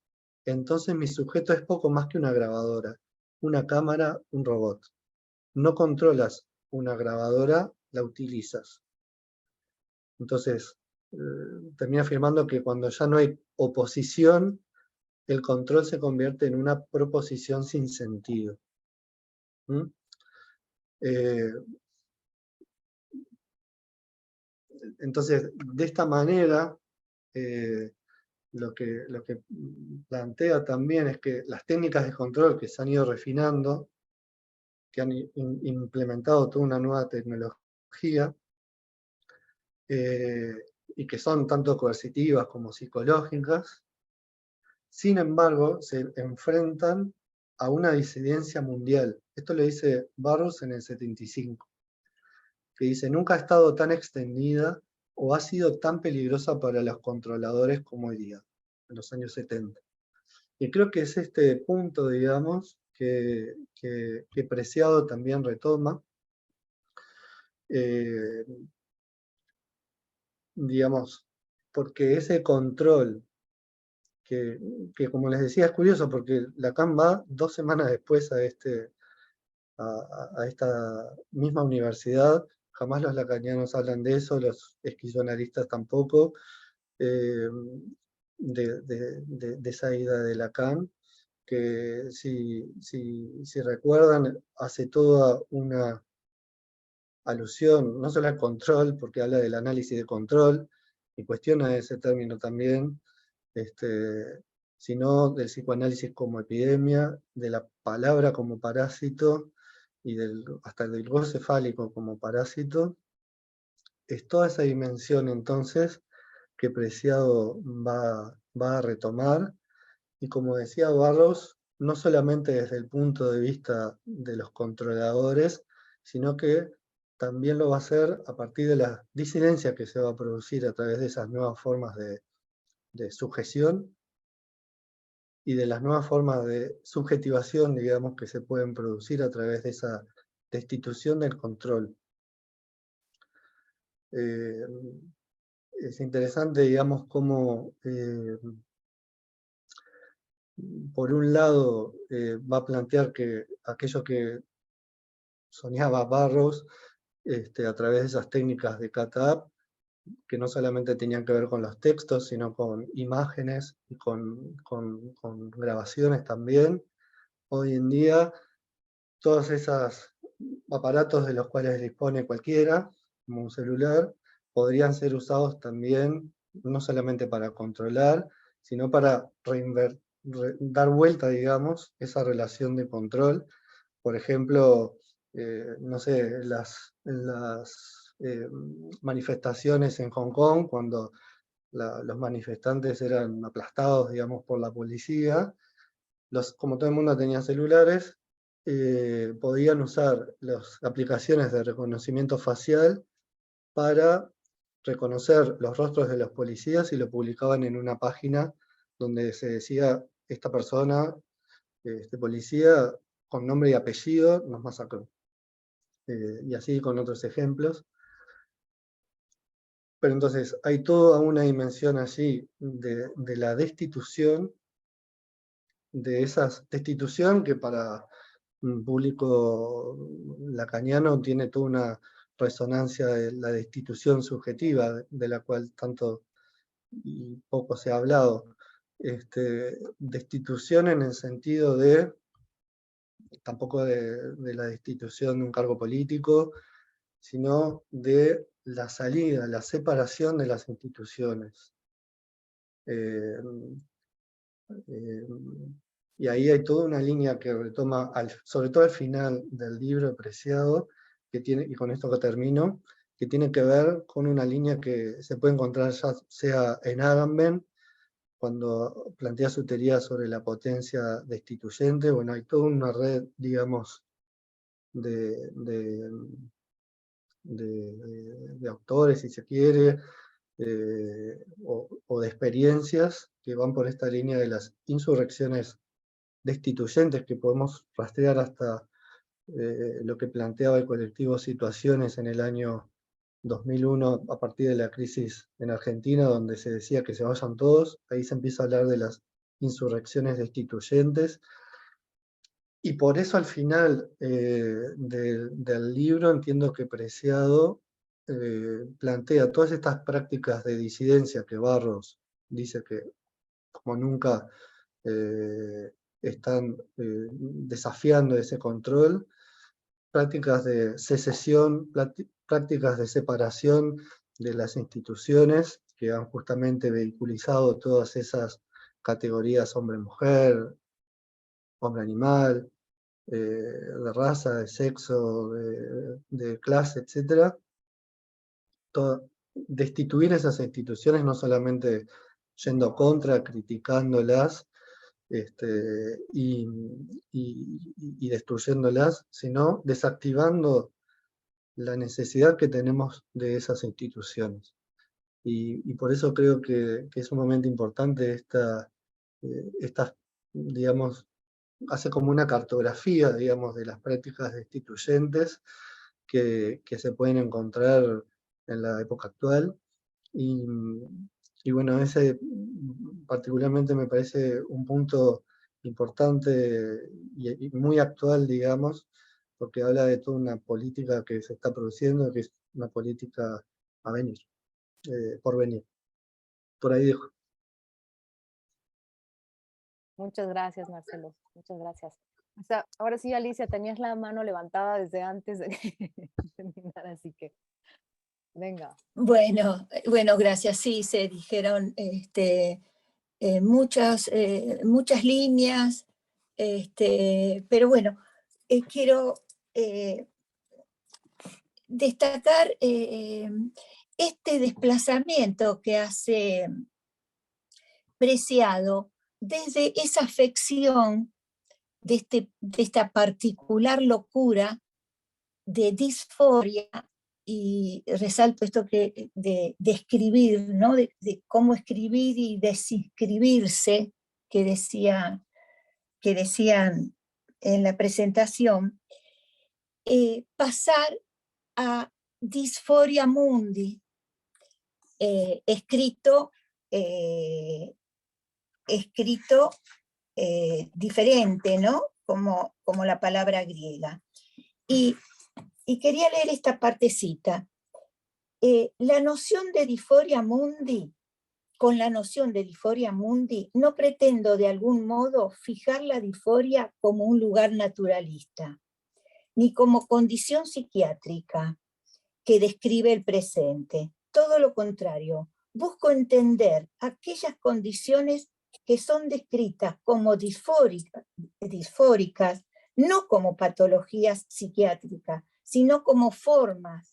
[SPEAKER 5] entonces mi sujeto es poco más que una grabadora, una cámara, un robot. No controlas una grabadora, la utilizas. Entonces, termina afirmando que cuando ya no hay oposición, el control se convierte en una proposición sin sentido. entonces, de esta manera, lo que plantea también es que las técnicas de control que se han ido refinando, que han implementado toda una nueva tecnología, y que son tanto coercitivas como psicológicas, sin embargo, se enfrentan a una disidencia mundial. Esto lo dice Burroughs en el 75, que dice, nunca ha estado tan extendida o ha sido tan peligrosa para los controladores como hoy día, en los años 70. Y creo que es este punto, digamos, que Preciado también retoma, digamos, porque ese control, que como les decía es curioso, porque Lacan va 2 semanas después a esta misma universidad, jamás los lacanianos hablan de eso, los esquizoanalistas tampoco, de esa ida de Lacan, que si recuerdan, hace toda una alusión, no solo al control, porque habla del análisis de control, y cuestiona ese término también, sino del psicoanálisis como epidemia, de la palabra como parásito, y hasta del goce fálico como parásito. Es toda esa dimensión entonces que Preciado va a retomar, y como decía Burroughs, no solamente desde el punto de vista de los controladores, sino que también lo va a hacer a partir de la disidencia que se va a producir a través de esas nuevas formas de sujeción y de las nuevas formas de subjetivación, digamos, que se pueden producir a través de esa destitución del control. Es interesante, digamos, cómo por un lado va a plantear que aquello que soñaba Burroughs a través de esas técnicas de cut-up, que no solamente tenían que ver con los textos, sino con imágenes y con grabaciones también. Hoy en día, todos esos aparatos de los cuales dispone cualquiera, como un celular, podrían ser usados también, no solamente para controlar, sino para dar vuelta, digamos, esa relación de control. Por ejemplo, no sé, las manifestaciones en Hong Kong, cuando los manifestantes eran aplastados, digamos, por la policía, como todo el mundo tenía celulares, podían usar las aplicaciones de reconocimiento facial para reconocer los rostros de los policías y lo publicaban en una página donde se decía, esta persona, este policía, con nombre y apellido, nos masacró. Y así con otros ejemplos. Pero entonces hay toda una dimensión allí de la destitución, de esa destitución que para un público lacaniano tiene toda una resonancia de la destitución subjetiva, de la cual tanto y poco se ha hablado. Destitución en el sentido de, tampoco de la destitución de un cargo político, sino de la salida, la separación de las instituciones. Y ahí hay toda una línea que retoma, sobre todo al final del libro Preciado, que tiene, y con esto que termino, que tiene que ver con una línea que se puede encontrar ya sea en Agamben, cuando plantea su teoría sobre la potencia destituyente. Bueno, hay toda una red, digamos, de autores, si se quiere, o de experiencias que van por esta línea de las insurrecciones destituyentes, que podemos rastrear hasta lo que planteaba el colectivo Situaciones en el año 2001, a partir de la crisis en Argentina, donde se decía que se vayan todos. Ahí se empieza a hablar de las insurrecciones destituyentes. Y por eso al final del libro entiendo que Preciado plantea todas estas prácticas de disidencia que Burroughs dice que como nunca están desafiando ese control, prácticas de secesión, prácticas de separación de las instituciones que han justamente vehiculizado todas esas categorías hombre-mujer, hombre-animal, de raza, de sexo, de clase, etc. Destituir esas instituciones, no solamente yendo contra, criticándolas y destruyéndolas, sino desactivando la necesidad que tenemos de esas instituciones. Y por eso creo que es un momento importante digamos, hace como una cartografía, digamos, de las prácticas destituyentes que se pueden encontrar en la época actual. Y bueno, ese particularmente me parece un punto importante y muy actual, digamos, porque habla de toda una política que se está produciendo, que es una política a venir, por venir. Por ahí dejo.
[SPEAKER 1] Muchas gracias, Marcelo. Muchas gracias. O sea, ahora sí, Alicia, tenías la mano levantada desde antes de terminar, así que venga.
[SPEAKER 4] Bueno, gracias. Sí, se dijeron muchas líneas, pero bueno, quiero destacar este desplazamiento que hace Preciado desde esa afección de esta particular locura de disforia, y resalto esto de escribir, ¿no? de cómo escribir y desinscribirse, que decían en la presentación, pasar a Disforia Mundi, escrito diferente, ¿no? Como la palabra griega. Y quería leer esta partecita. La noción de Disforia Mundi, con la noción de Disforia Mundi, no pretendo de algún modo fijar la disforia como un lugar naturalista, ni como condición psiquiátrica que describe el presente. Todo lo contrario, busco entender aquellas condiciones que son descritas como disfóricas, no como patologías psiquiátricas, sino como formas,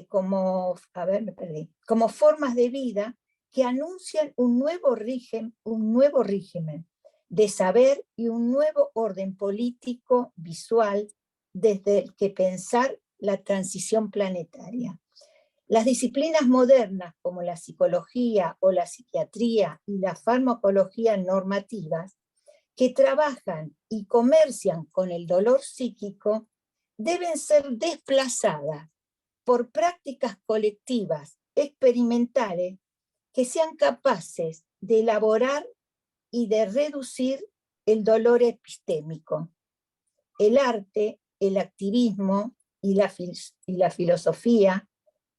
[SPEAKER 4] como formas de vida que anuncian un nuevo régimen de saber y un nuevo orden político visual desde el que pensar la transición planetaria. Las disciplinas modernas como la psicología o la psiquiatría y la farmacología normativas, que trabajan y comercian con el dolor psíquico, deben ser desplazadas por prácticas colectivas experimentales que sean capaces de elaborar y de reducir el dolor epistémico. El arte, el activismo y la filosofía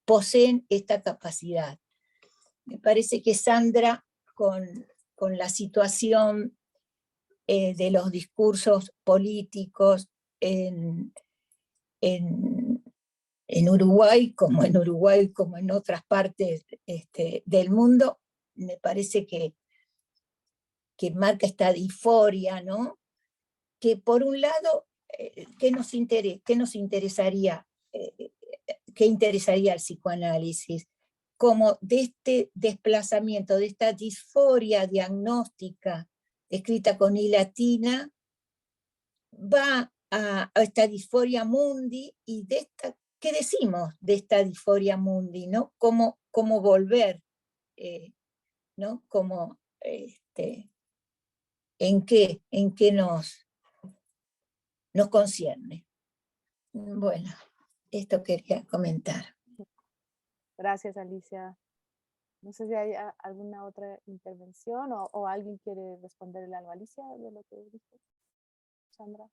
[SPEAKER 4] poseen esta capacidad. Me parece que Sandra, con la situación de los discursos políticos en Uruguay como en otras partes del mundo, me parece que marca esta disforia, ¿no? Que por un lado, ¿qué interesaría al psicoanálisis? Como de este desplazamiento, de esta disforia diagnóstica escrita con I latina, va a esta disforia mundi, y de esta, ¿qué decimos de esta disforia mundi? ¿No? ¿Cómo volver? ¿No? Como, ¿en qué nos concierne? Bueno, esto quería comentar.
[SPEAKER 1] Gracias, Alicia. No sé si hay alguna otra intervención o alguien quiere responderle algo a Alicia de lo que dijo Sandra.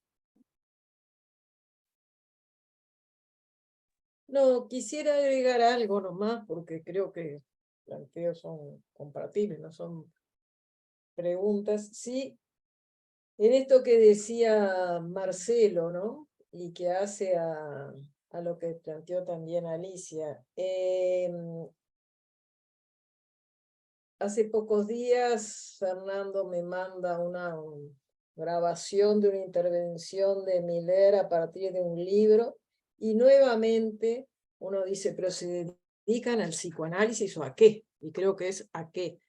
[SPEAKER 3] No, quisiera agregar algo nomás, porque creo que los planteos son compatibles, no son preguntas. Sí, en esto que decía Marcelo, ¿no? Y que hace a a lo que planteó también Alicia. Hace pocos días Fernando me manda una grabación de una intervención de Miller a partir de un libro, y nuevamente uno dice, pero ¿se dedican al psicoanálisis o a qué? Y creo que es a qué.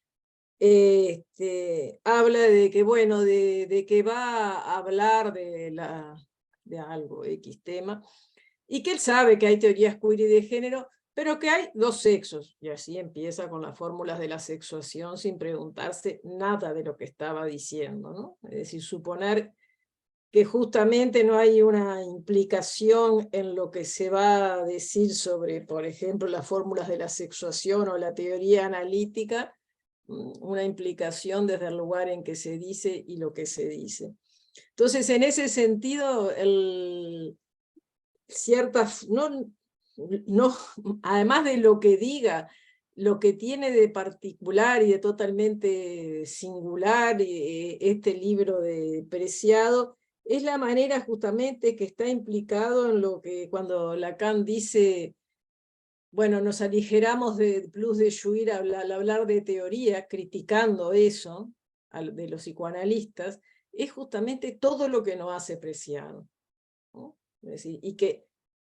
[SPEAKER 3] Habla de que, bueno, de que va a hablar de algo, X tema, y que él sabe que hay teorías queer y de género, pero que hay dos sexos, y así empieza con las fórmulas de la sexuación sin preguntarse nada de lo que estaba diciendo, ¿no? Es decir, suponer que justamente no hay una implicación en lo que se va a decir sobre, por ejemplo, las fórmulas de la sexuación o la teoría analítica, una implicación desde el lugar en que se dice y lo que se dice. Entonces, en ese sentido, además de lo que diga, lo que tiene de particular y de totalmente singular este libro de Preciado, es la manera justamente que está implicado en lo que cuando Lacan dice, bueno, nos aligeramos de plus de jouir al hablar de teoría, criticando eso de los psicoanalistas, es justamente todo lo que nos hace Preciado, ¿no? Es decir, y que,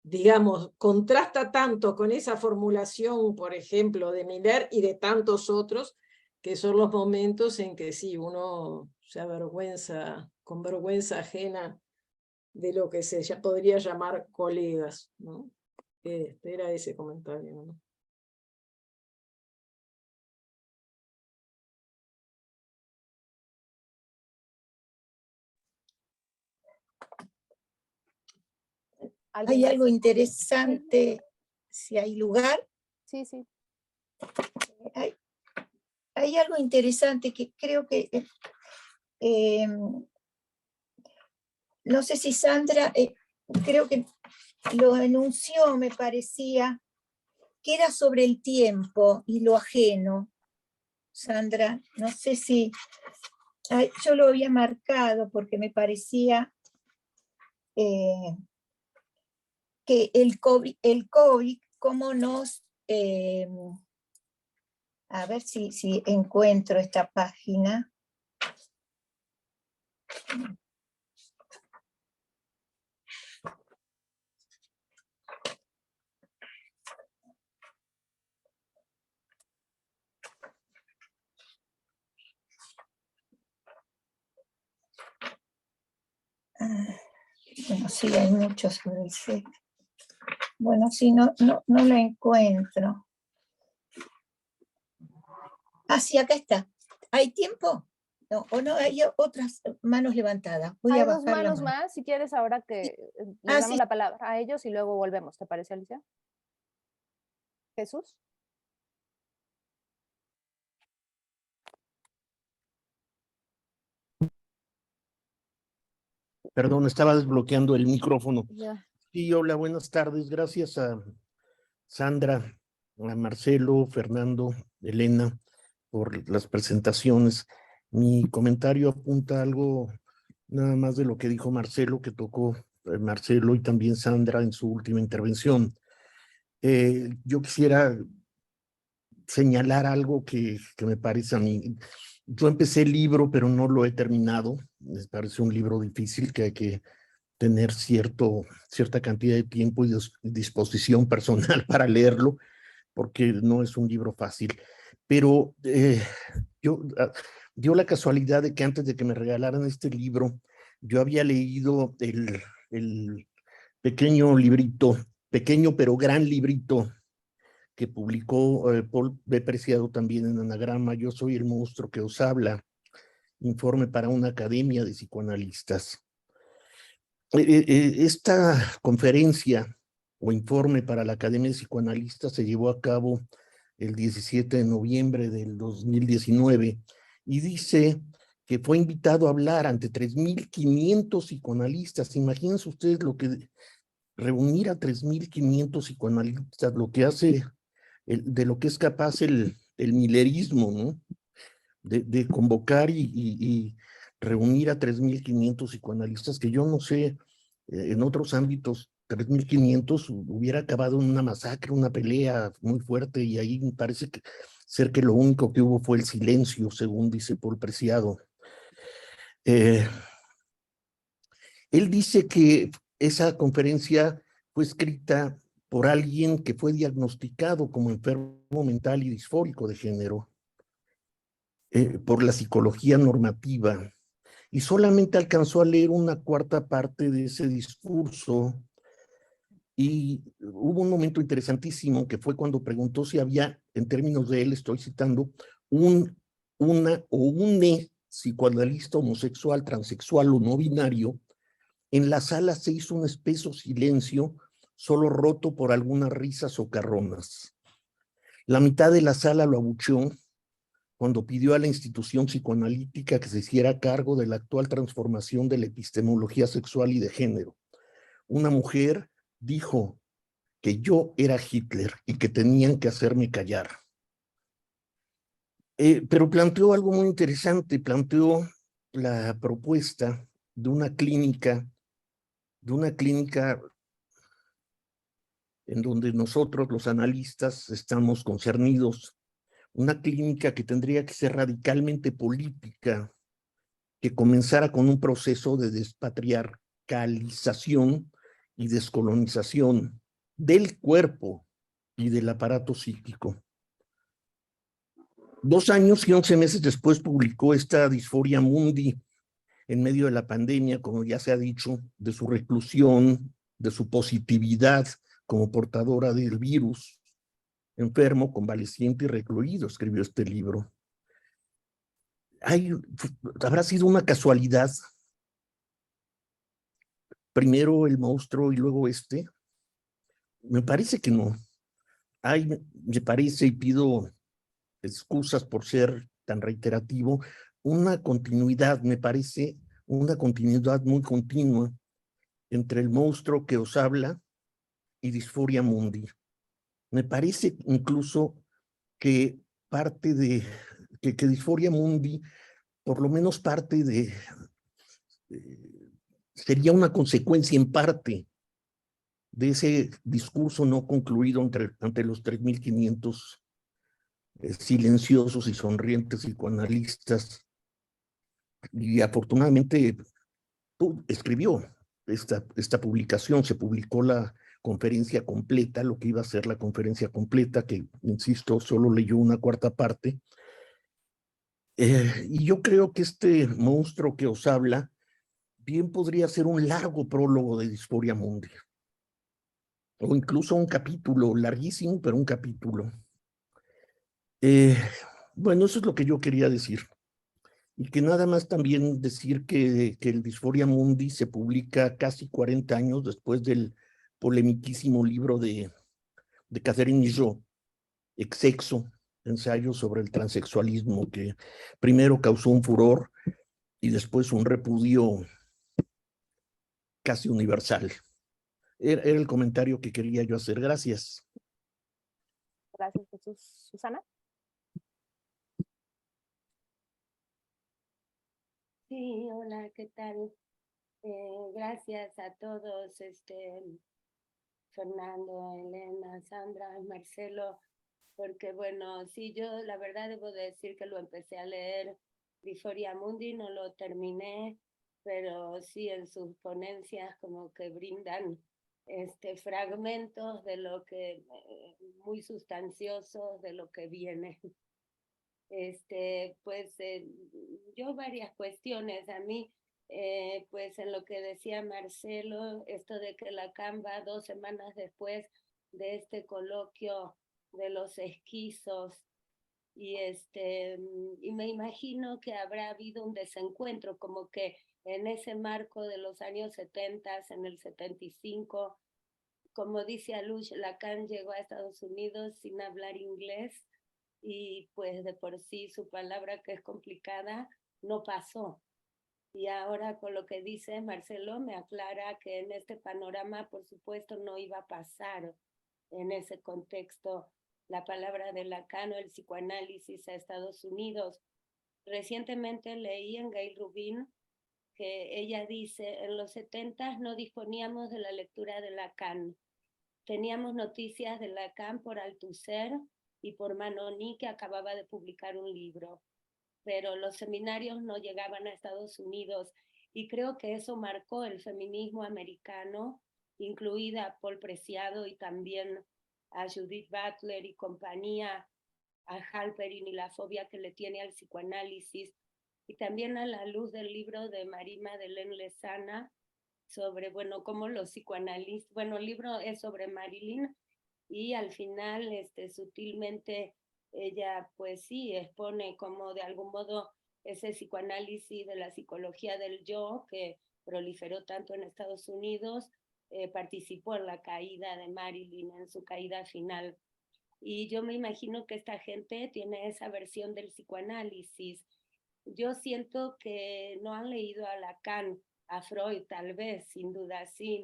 [SPEAKER 3] digamos, contrasta tanto con esa formulación, por ejemplo, de Miller y de tantos otros, que son los momentos en que sí, uno se avergüenza, con vergüenza ajena, de lo que se podría llamar colegas, ¿no? Era ese comentario, ¿no?
[SPEAKER 4] Hay algo interesante, si hay lugar.
[SPEAKER 1] Sí, sí.
[SPEAKER 4] Hay algo interesante que creo que, no sé si Sandra, creo que lo enunció, me parecía, que era sobre el tiempo y lo ajeno. Sandra, no sé si, yo lo había marcado porque me parecía que el COVID cómo nos, a ver si encuentro esta página. Bueno, sí, hay mucho sobre el sexo. Bueno, sí, no la encuentro. Ah, sí, acá está. ¿Hay tiempo? No, o no, hay otras manos levantadas. Voy
[SPEAKER 1] Hay
[SPEAKER 4] a
[SPEAKER 1] dos
[SPEAKER 4] bajar la
[SPEAKER 1] manos
[SPEAKER 4] mano.
[SPEAKER 1] más, si quieres, ahora que les damos
[SPEAKER 4] sí.
[SPEAKER 1] la palabra a ellos y luego volvemos. ¿Te parece, Alicia? Jesús.
[SPEAKER 6] Perdón, estaba desbloqueando el micrófono.
[SPEAKER 1] Ya.
[SPEAKER 6] Sí, hola, buenas tardes. Gracias a Sandra, a Marcelo, Fernando, Elena, por las presentaciones. Mi comentario apunta algo nada más de lo que dijo Marcelo, que tocó Marcelo y también Sandra en su última intervención. Yo quisiera señalar algo que me parece a mí. Yo empecé el libro, pero no lo he terminado. Me parece un libro difícil que hay que tener cierta cantidad de tiempo y disposición personal para leerlo, porque no es un libro fácil. Pero dio la casualidad de que antes de que me regalaran este libro, yo había leído el pequeño librito, pequeño pero gran librito que publicó Paul B. Preciado también en Anagrama, Yo soy el monstruo que os habla, informe para una academia de psicoanalistas. Esta conferencia o informe para la Academia de Psicoanalistas se llevó a cabo el 17 de noviembre del 2019 y dice que fue invitado a hablar ante 3.500 psicoanalistas. Imagínense ustedes lo que reunir a 3.500 psicoanalistas, lo que hace, de lo que es capaz el milerismo, ¿no? De convocar y reunir a 3.500 psicoanalistas, que yo no sé en otros ámbitos 3.500 hubiera acabado en una masacre, una pelea muy fuerte, y ahí me parece ser que lo único que hubo fue el silencio, según dice Paul Preciado. Él dice que esa conferencia fue escrita por alguien que fue diagnosticado como enfermo mental y disfórico de género por la psicología normativa, y solamente alcanzó a leer una cuarta parte de ese discurso. Y hubo un momento interesantísimo que fue cuando preguntó si había, en términos de él, estoy citando, una o un psicoanalista homosexual, transexual o no binario. En la sala se hizo un espeso silencio, solo roto por algunas risas socarronas. La mitad de la sala lo abucheó cuando pidió a la institución psicoanalítica que se hiciera cargo de la actual transformación de la epistemología sexual y de género. Una mujer dijo que yo era Hitler y que tenían que hacerme callar. Pero planteó algo muy interesante, planteó la propuesta de una clínica en donde nosotros, los analistas, estamos concernidos, una clínica que tendría que ser radicalmente política, que comenzara con un proceso de despatriarcalización y descolonización del cuerpo y del aparato psíquico. 2 años y 11 meses después publicó esta Disforia Mundi en medio de la pandemia, como ya se ha dicho, de su reclusión, de su positividad como portadora del virus, enfermo, convaleciente y recluido, escribió este libro. ¿Habrá sido una casualidad? Primero el monstruo y luego este. Me parece que no. Me parece, y pido excusas por ser tan reiterativo, una continuidad, me parece, una continuidad muy continua entre el monstruo que os habla y Disforia Mundi. Me parece incluso que parte de, que Disforia Mundi, por lo menos parte de, sería una consecuencia en parte de ese discurso no concluido ante los 3.500 silenciosos y sonrientes psicoanalistas. Y afortunadamente escribió esta publicación, se publicó la conferencia completa, lo que iba a ser la conferencia completa, que, insisto, solo leyó una cuarta parte. Y yo creo que este monstruo que os habla bien podría ser un largo prólogo de Disforia Mundi, o incluso un capítulo larguísimo, pero un capítulo. Bueno, eso es lo que yo quería decir. Y que nada más también decir que el Disforia Mundi se publica casi 40 años después del polemiquísimo libro de Catherine Millot, Exsexo, ensayo sobre el transexualismo, que primero causó un furor y después un repudio casi universal. Era el comentario que quería yo hacer. Gracias.
[SPEAKER 1] Gracias, Jesús. Susana.
[SPEAKER 7] Sí, hola, ¿qué tal? Gracias a todos, Fernando, Elena, Sandra, Marcelo, porque bueno, sí, yo la verdad debo decir que lo empecé a leer Disforia Mundi, no lo terminé, pero sí en sus ponencias como que brindan fragmentos de lo que, muy sustanciosos de lo que viene. Pues yo varias cuestiones. A mí, pues en lo que decía Marcelo, esto de que Lacan va 2 semanas después de este coloquio de los esquizos, y me imagino que habrá habido un desencuentro, como que en ese marco de los años 70, en el 75, como dice Alush, Lacan llegó a Estados Unidos sin hablar inglés, y pues de por sí su palabra, que es complicada, no pasó. Y ahora con lo que dice Marcelo me aclara que en este panorama, por supuesto, no iba a pasar en ese contexto la palabra de Lacan o el psicoanálisis a Estados Unidos. Recientemente leí en Gail Rubin que ella dice, en los 70 no disponíamos de la lectura de Lacan. Teníamos noticias de Lacan por Althusser y por Manoni, que acababa de publicar un libro, pero los seminarios no llegaban a Estados Unidos, y creo que eso marcó el feminismo americano, incluida a Paul Preciado y también a Judith Butler y compañía, a Halperin y la fobia que le tiene al psicoanálisis, y también a la luz del libro de Marie-Madeleine Lezana sobre, bueno, cómo los psicoanalistas, bueno, el libro es sobre Marilyn, y al final, sutilmente, ella, pues sí, expone como de algún modo ese psicoanálisis de la psicología del yo, que proliferó tanto en Estados Unidos, participó en la caída de Marilyn, en su caída final. Y yo me imagino que esta gente tiene esa versión del psicoanálisis. Yo siento que no han leído a Lacan, a Freud tal vez, sin duda sí,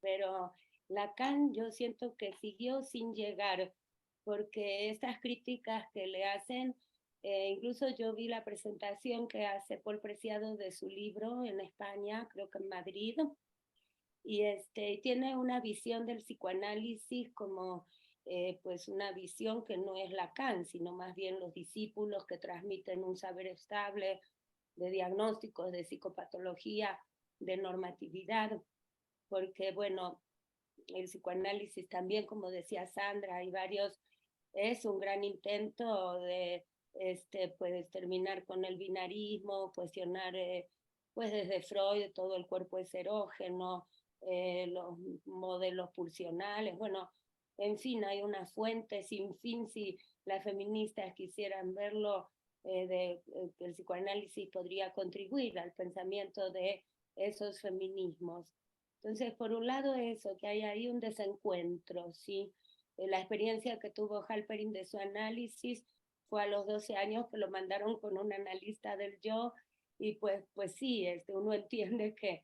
[SPEAKER 7] pero Lacan yo siento que siguió sin llegar, porque estas críticas que le hacen, incluso yo vi la presentación que hace Paul Preciado de su libro en España, creo que en Madrid, y tiene una visión del psicoanálisis como pues una visión que no es Lacan, sino más bien los discípulos que transmiten un saber estable de diagnósticos, de psicopatología, de normatividad, porque bueno, el psicoanálisis también, como decía Sandra, hay varios, es un gran intento de pues terminar con el binarismo, cuestionar pues desde Freud todo el cuerpo es erógeno, los modelos pulsionales, bueno, en fin, hay una fuente sin fin si las feministas quisieran verlo, que el psicoanálisis podría contribuir al pensamiento de esos feminismos. Entonces, por un lado eso, que hay ahí un desencuentro, ¿sí? La experiencia que tuvo Halperin de su análisis fue a los 12 años que lo mandaron con un analista del yo, y pues sí, uno entiende que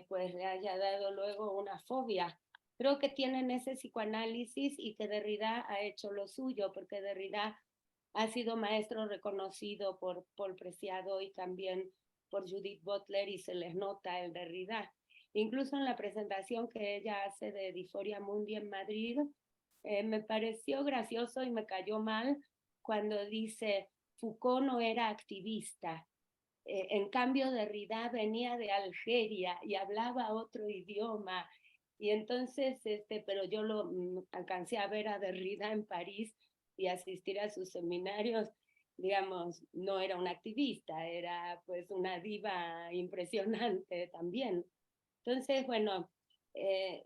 [SPEAKER 7] pues le haya dado luego una fobia. Creo que tienen ese psicoanálisis y que Derrida ha hecho lo suyo, porque Derrida ha sido maestro reconocido por Paul Preciado y también por Judith Butler, y se les nota el Derrida. Incluso en la presentación que ella hace de Dysphoria Mundi en Madrid, me pareció gracioso y me cayó mal cuando dice Foucault no era activista. En cambio, Derrida venía de Algeria y hablaba otro idioma. Y entonces, pero yo lo alcancé a ver a Derrida en París y asistir a sus seminarios. Digamos, no era una activista, era pues una diva impresionante también. Entonces, bueno,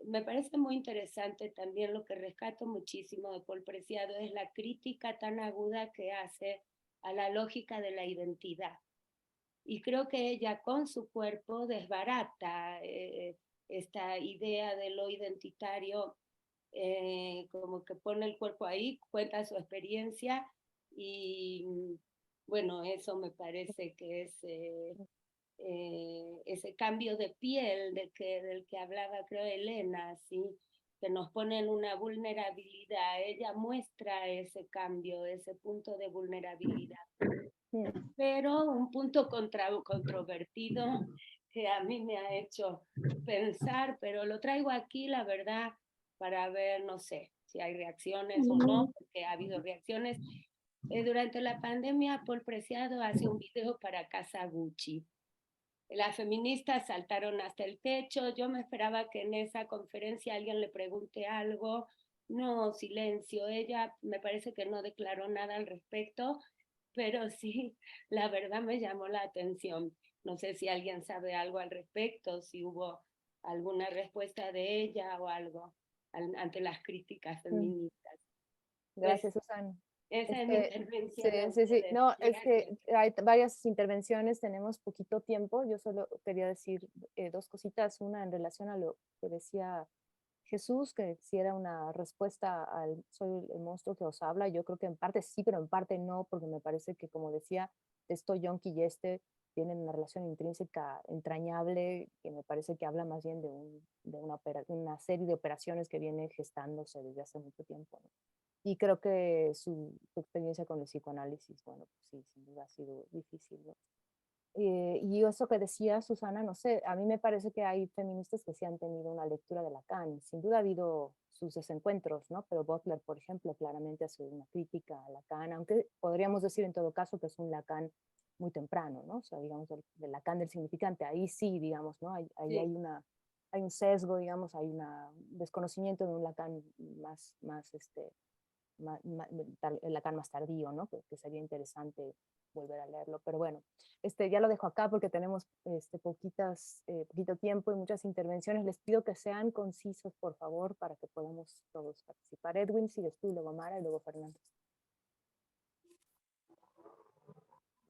[SPEAKER 7] me parece muy interesante también lo que rescato muchísimo de Paul Preciado, es la crítica tan aguda que hace a la lógica de la identidad. Y creo que ella con su cuerpo desbarata esta idea de lo identitario, como que pone el cuerpo ahí, cuenta su experiencia, y bueno, eso me parece que es ese cambio de piel del que hablaba, creo, Elena, ¿sí? Que nos pone en una vulnerabilidad. Ella muestra ese cambio, ese punto de vulnerabilidad. Pero un punto controvertido que a mí me ha hecho pensar, pero lo traigo aquí, la verdad, para ver, no sé, si hay reacciones o no, porque ha habido reacciones. Durante la pandemia, Paul Preciado hace un video para Casa Gucci. Las feministas saltaron hasta el techo. Yo me esperaba que en esa conferencia alguien le pregunte algo. No, silencio. Ella me parece que no declaró nada al respecto, pero sí, la verdad me llamó la atención. No sé si alguien sabe algo al respecto, si hubo alguna respuesta de ella o algo ante las críticas feministas.
[SPEAKER 1] Gracias, Susana.
[SPEAKER 7] Esa es mi intervención.
[SPEAKER 1] Sí. No, es que hay varias intervenciones, tenemos poquito tiempo. Yo solo quería decir dos cositas. Una en relación a lo que decía Jesús, que si era una respuesta al soy el monstruo que os habla. Yo creo que en parte sí, pero en parte no, porque me parece que, como decía, esto Yonki y tienen una relación intrínseca entrañable, que me parece que habla más bien de una serie de operaciones que viene gestándose desde hace mucho tiempo, ¿no? Y creo que su experiencia con el psicoanálisis, bueno, pues sí, sin duda ha sido difícil, ¿no? Y eso que decía Susana, no sé, a mí me parece que hay feministas que sí han tenido una lectura de Lacan. Sin duda ha habido sus desencuentros, ¿no? Pero Butler, por ejemplo, claramente hace una crítica a Lacan, aunque podríamos decir en todo caso que es un Lacan muy temprano, ¿no? O sea, digamos, del Lacan del significante, ahí sí, digamos, ¿no? Ahí
[SPEAKER 3] Sí.
[SPEAKER 1] hay un sesgo, digamos, hay un desconocimiento de un Lacan el Lacan más tardío, ¿no? Que sería interesante volver a leerlo, pero bueno, ya lo dejo acá porque tenemos poquito tiempo y muchas intervenciones. Les pido que sean concisos, por favor, para que podamos todos participar. Edwin, sigues tú, luego Mara y luego Fernando.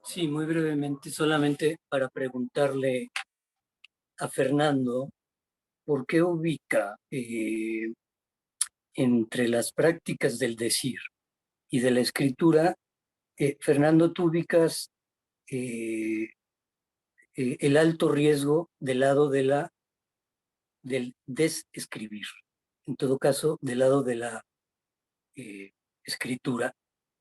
[SPEAKER 8] Sí, muy brevemente, solamente para preguntarle a Fernando, ¿por qué ubica entre las prácticas del decir y de la escritura, Fernando, tú ubicas el alto riesgo del lado del desescribir, en todo caso, del lado de la escritura?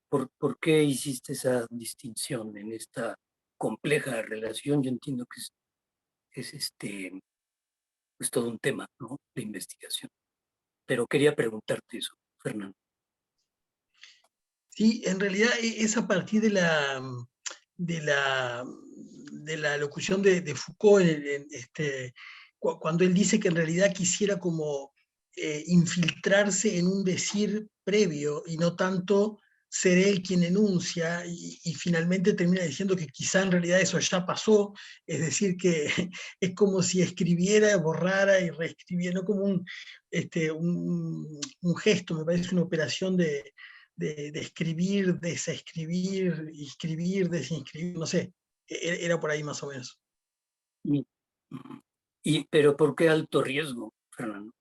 [SPEAKER 8] ¿Por qué hiciste esa distinción en esta compleja relación? Yo entiendo que es todo un tema, ¿no?, de investigación. Pero quería preguntarte eso, Fernando.
[SPEAKER 2] Sí, en realidad es a partir de la locución de Foucault, cuando él dice que en realidad quisiera como infiltrarse en un decir previo y no tanto ser él quien enuncia, y finalmente termina diciendo que quizá en realidad eso ya pasó, es decir, que es como si escribiera, borrara y reescribiera, no como un gesto, me parece una operación de escribir, desescribir, inscribir, desinscribir, no sé, era por ahí más o menos.
[SPEAKER 8] Pero ¿por qué alto riesgo, Fernando?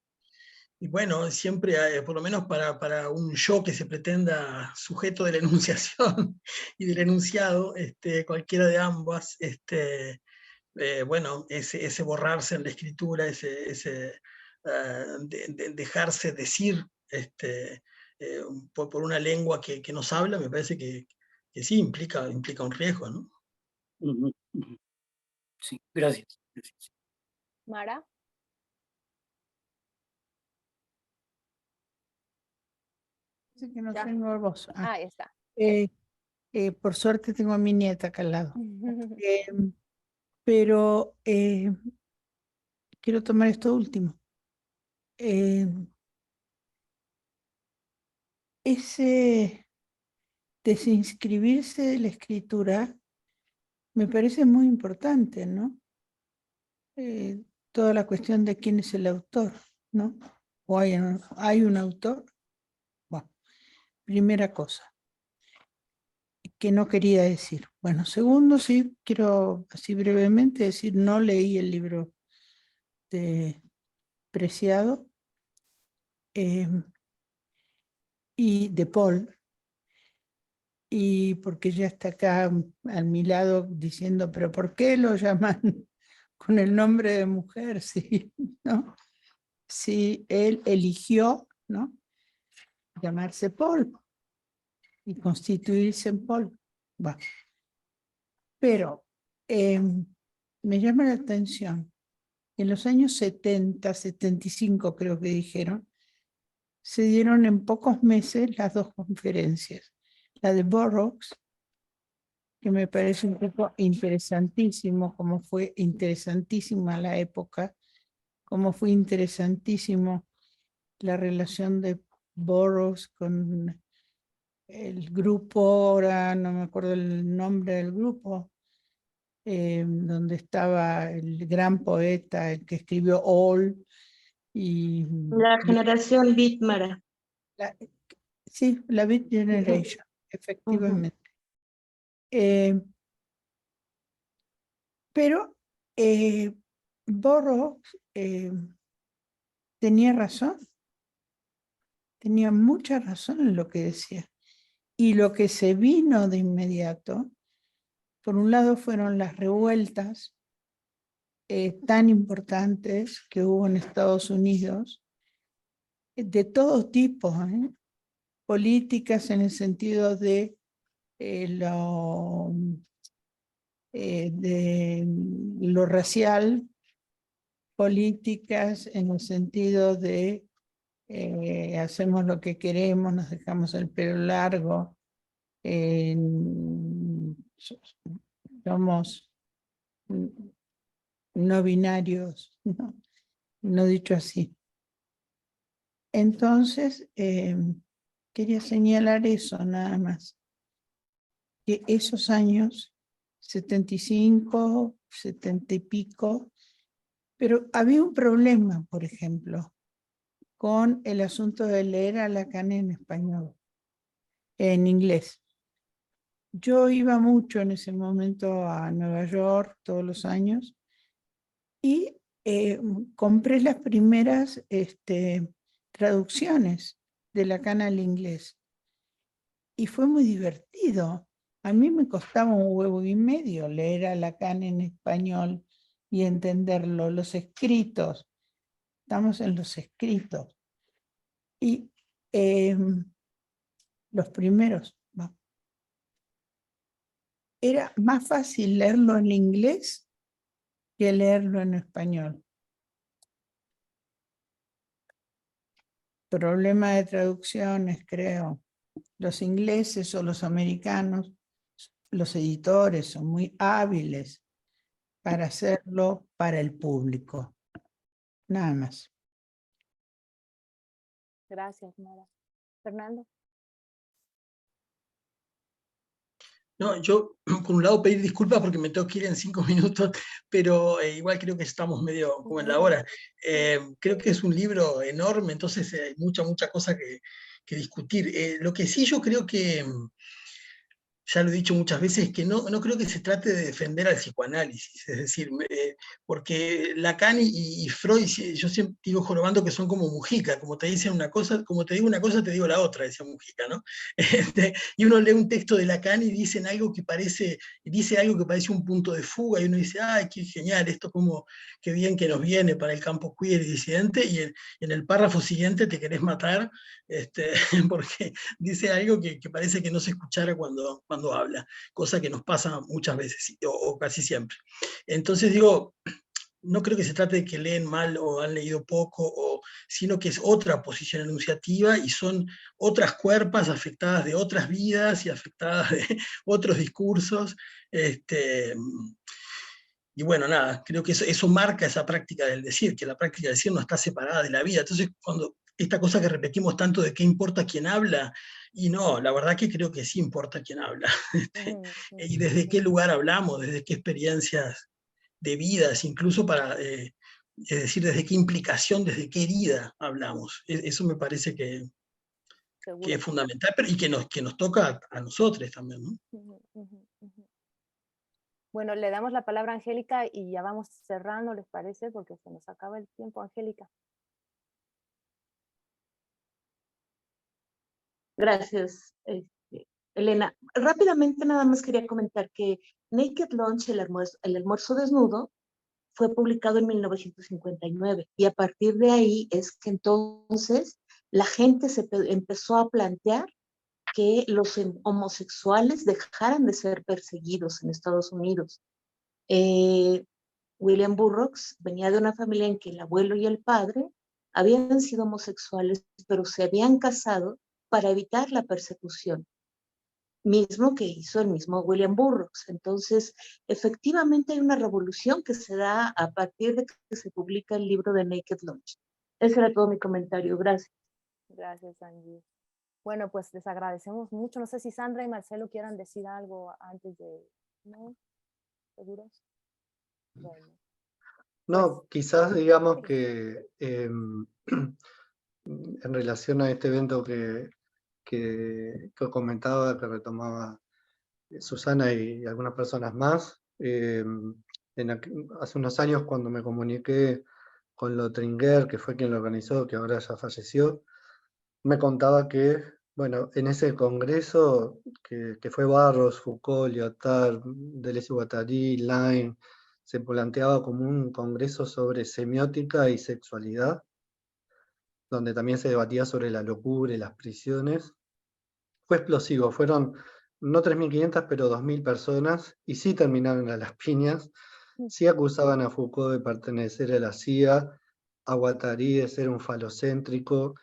[SPEAKER 2] Y bueno, siempre, por lo menos para un yo que se pretenda sujeto de la enunciación y del enunciado, cualquiera de ambas, bueno, ese borrarse en la escritura, dejarse decir por una lengua que nos habla, me parece que sí implica un riesgo, ¿no?
[SPEAKER 8] Sí, gracias.
[SPEAKER 1] Mara.
[SPEAKER 9] Dice que no
[SPEAKER 1] Ya.
[SPEAKER 9] tengo voz.
[SPEAKER 1] Ahí está.
[SPEAKER 9] Por suerte tengo a mi nieta acá al lado. Pero quiero tomar esto último. Ese desinscribirse de la escritura me parece muy importante, ¿no? Toda la cuestión de quién es el autor, ¿no? ¿O hay un autor? Bueno, primera cosa que no quería decir. Bueno, segundo, sí, quiero así brevemente decir, no leí el libro de Preciado y de Paul, y porque ya está acá a mi lado diciendo, pero ¿por qué lo llaman con el nombre de mujer? Sí, ¿no? Sí, él eligió, ¿no?, llamarse Paul y constituirse en Paul. Bueno, pero me llama la atención que en los años 70, 75 creo que dijeron, se dieron en pocos meses las dos conferencias. La de Burroughs, que me parece un poco interesantísimo, como fue interesantísima la época, como fue interesantísimo la relación de Burroughs con el grupo, ahora no me acuerdo el nombre del grupo, donde estaba el gran poeta, el que escribió All.
[SPEAKER 10] La generación Beat, Mara.
[SPEAKER 9] Sí, la Beat Generation, efectivamente. Pero Burroughs tenía razón, tenía mucha razón en lo que decía. Y lo que se vino de inmediato, por un lado fueron las revueltas tan importantes que hubo en Estados Unidos, de todo tipo, políticas en el sentido de de lo racial, políticas en el sentido de hacemos lo que queremos, nos dejamos el pelo largo, somos no binarios, no dicho así. Entonces, quería señalar eso nada más, que esos años, 75, 70 y pico, pero había un problema, por ejemplo, con el asunto de leer a Lacan en español, en inglés. Yo iba mucho en ese momento a Nueva York todos los años y compré las primeras traducciones de Lacan al inglés. Y fue muy divertido. A mí me costaba un huevo y medio leer a Lacan en español y entenderlo, los escritos. Estamos en los escritos. Y los primeros. Era más fácil leerlo en inglés que leerlo en español. Problema de traducciones, creo. Los ingleses o los americanos, los editores son muy hábiles para hacerlo para el público. Nada más.
[SPEAKER 1] Gracias, Mara. Fernando.
[SPEAKER 2] No, yo por un lado pedir disculpas porque me tengo que ir en 5 minutos, pero igual creo que estamos medio como en la hora. Creo que es un libro enorme, entonces hay mucha cosa que discutir. Lo que sí yo creo que, ya lo he dicho muchas veces, que no creo que se trate de defender al psicoanálisis, es decir, porque Lacan y Freud, yo siempre digo jorobando que son como Mujica, como te dicen una cosa, como te digo una cosa, te digo la otra, decía Mujica, ¿no? Y uno lee un texto de Lacan y dice algo que parece un punto de fuga, y uno dice, ay, qué genial, esto como, qué bien que nos viene para el campo queer y disidente, y en el párrafo siguiente te querés matar, porque dice algo que parece que no se escuchara cuando habla, cosa que nos pasa muchas veces, o casi siempre. Entonces digo, no creo que se trate de que leen mal o han leído poco, sino que es otra posición enunciativa y son otras cuerpas afectadas de otras vidas y afectadas de otros discursos. Y bueno, nada, creo que eso marca esa práctica del decir, que la práctica del decir no está separada de la vida. Entonces, cuando esta cosa que repetimos tanto de qué importa quién habla, y no, la verdad que creo que sí importa quién habla. Y desde qué lugar hablamos, desde qué experiencias de vidas, incluso para, es decir, desde qué implicación, desde qué herida hablamos. Eso me parece que es fundamental, pero, y que nos toca a nosotros también, ¿no?
[SPEAKER 1] Bueno, le damos la palabra a Angélica y ya vamos cerrando, ¿les parece? Porque se nos acaba el tiempo, Angélica.
[SPEAKER 10] Gracias, Elena. Rápidamente nada más quería comentar que Naked Lunch, el almuerzo desnudo, fue publicado en 1959 y a partir de ahí es que entonces la gente se empezó a plantear que los homosexuales dejaran de ser perseguidos en Estados Unidos. William Burroughs venía de una familia en que el abuelo y el padre habían sido homosexuales, pero se habían casado para evitar la persecución, mismo que hizo el mismo William Burroughs. Entonces, efectivamente hay una revolución que se da a partir de que se publica el libro de Naked Lunch. Ese era todo mi comentario. Gracias.
[SPEAKER 1] Gracias, Angie. Bueno, pues les agradecemos mucho. No sé si Sandra y Marcelo quieran decir algo antes de... ¿No? ¿Seguros? Bueno.
[SPEAKER 5] No, quizás digamos que en relación a este evento que comentaba, que retomaba Susana y algunas personas más, hace unos años cuando me comuniqué con Lothringer, que fue quien lo organizó, que ahora ya falleció, me contaba que, bueno, en ese congreso que fue Barros, Foucault, Lyotard, Deleuze-Guattari, Line, se planteaba como un congreso sobre semiótica y sexualidad, donde también se debatía sobre la locura y las prisiones. Fue explosivo, fueron no 3.500, pero 2.000 personas, y sí terminaron a las piñas. Sí acusaban a Foucault de pertenecer a la CIA, a Guattari de ser un falocéntrico.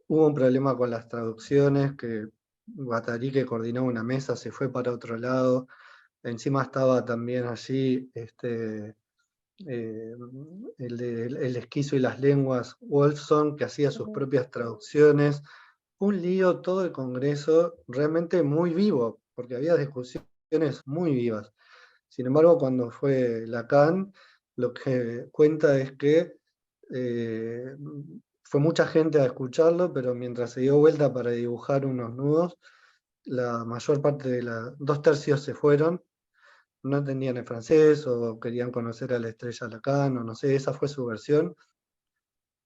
[SPEAKER 5] Hubo un problema con las traducciones, que Guattari, que coordinó una mesa, se fue para otro lado. Encima estaba también allí el esquizo y las lenguas, Wolfson, que hacía sus propias traducciones. Un lío todo el Congreso, realmente muy vivo, porque había discusiones muy vivas. Sin embargo, cuando fue Lacan, lo que cuenta es que fue mucha gente a escucharlo, pero mientras se dio vuelta para dibujar unos nudos, la mayor parte de 2/3 se fueron, no entendían el francés o querían conocer a la estrella Lacan, o no sé, esa fue su versión.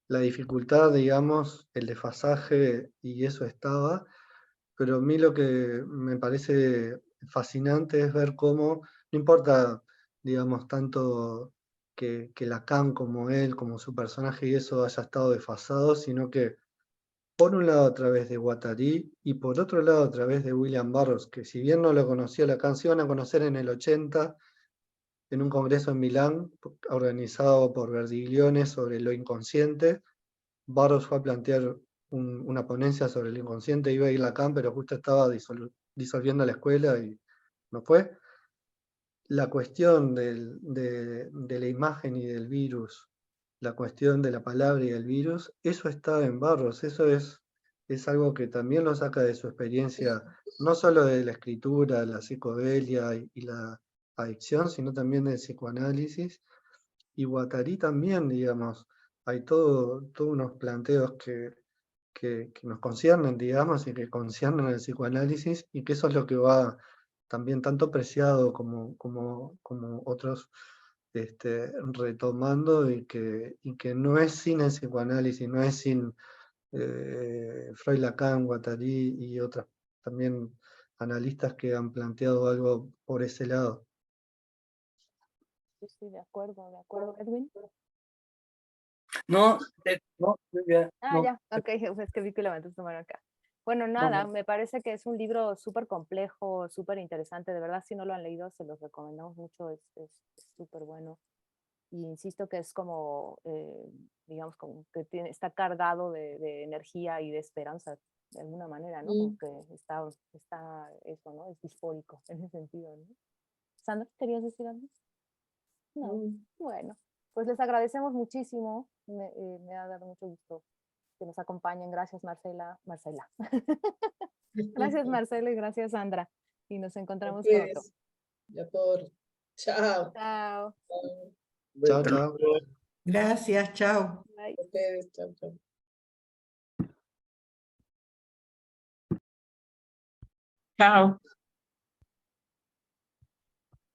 [SPEAKER 5] La dificultad, digamos, el desfasaje, y eso estaba, pero a mí lo que me parece fascinante es ver cómo, no importa, digamos, tanto que Lacan como él, como su personaje y eso haya estado desfasado, sino que por un lado a través de Guattari y por otro lado a través de William Burroughs, que si bien no lo conocía Lacan, se iban a conocer en el 80 en un congreso en Milán organizado por Verdiglione sobre lo inconsciente. Burroughs fue a plantear una ponencia sobre el inconsciente, iba a ir Lacan, pero justo estaba disolviendo la escuela y no fue. La cuestión de la imagen y del virus, la cuestión de la palabra y del virus, eso está en Burroughs, eso es algo que también lo saca de su experiencia, no solo de la escritura, la psicodelia y la adicción, sino también del psicoanálisis. Y Guattari también, digamos, hay todos unos planteos que nos conciernen, digamos, y que conciernen el psicoanálisis, y que eso es lo que va también tanto Preciado como otros retomando, y que no es sin el psicoanálisis, no es sin Freud, Lacan, Guattari y otros también analistas que han planteado algo por ese lado.
[SPEAKER 1] Sí, de acuerdo, Edwin.
[SPEAKER 8] No, yo ya, no.
[SPEAKER 1] Ya, ok, es que vi que levantaste tu mano acá. Bueno, nada, me parece que es un libro súper complejo, súper interesante, de verdad, si no lo han leído, se los recomendamos mucho, es súper bueno. Y insisto que es como, digamos, como que está cargado de energía y de esperanza, de alguna manera, ¿no? Como que está eso, ¿no? Es disfórico en ese sentido, ¿no? Sandra, ¿querías decir algo? No, bueno, pues les agradecemos muchísimo, me ha dado mucho gusto que nos acompañen. Gracias, Marcela. Gracias, Marcela, y gracias, Sandra. Y nos encontramos pronto.
[SPEAKER 3] Chao.
[SPEAKER 1] Chao.
[SPEAKER 5] Chao, chao.
[SPEAKER 9] Gracias, chao.
[SPEAKER 1] Bye.
[SPEAKER 3] Chao, chao.
[SPEAKER 9] Chao.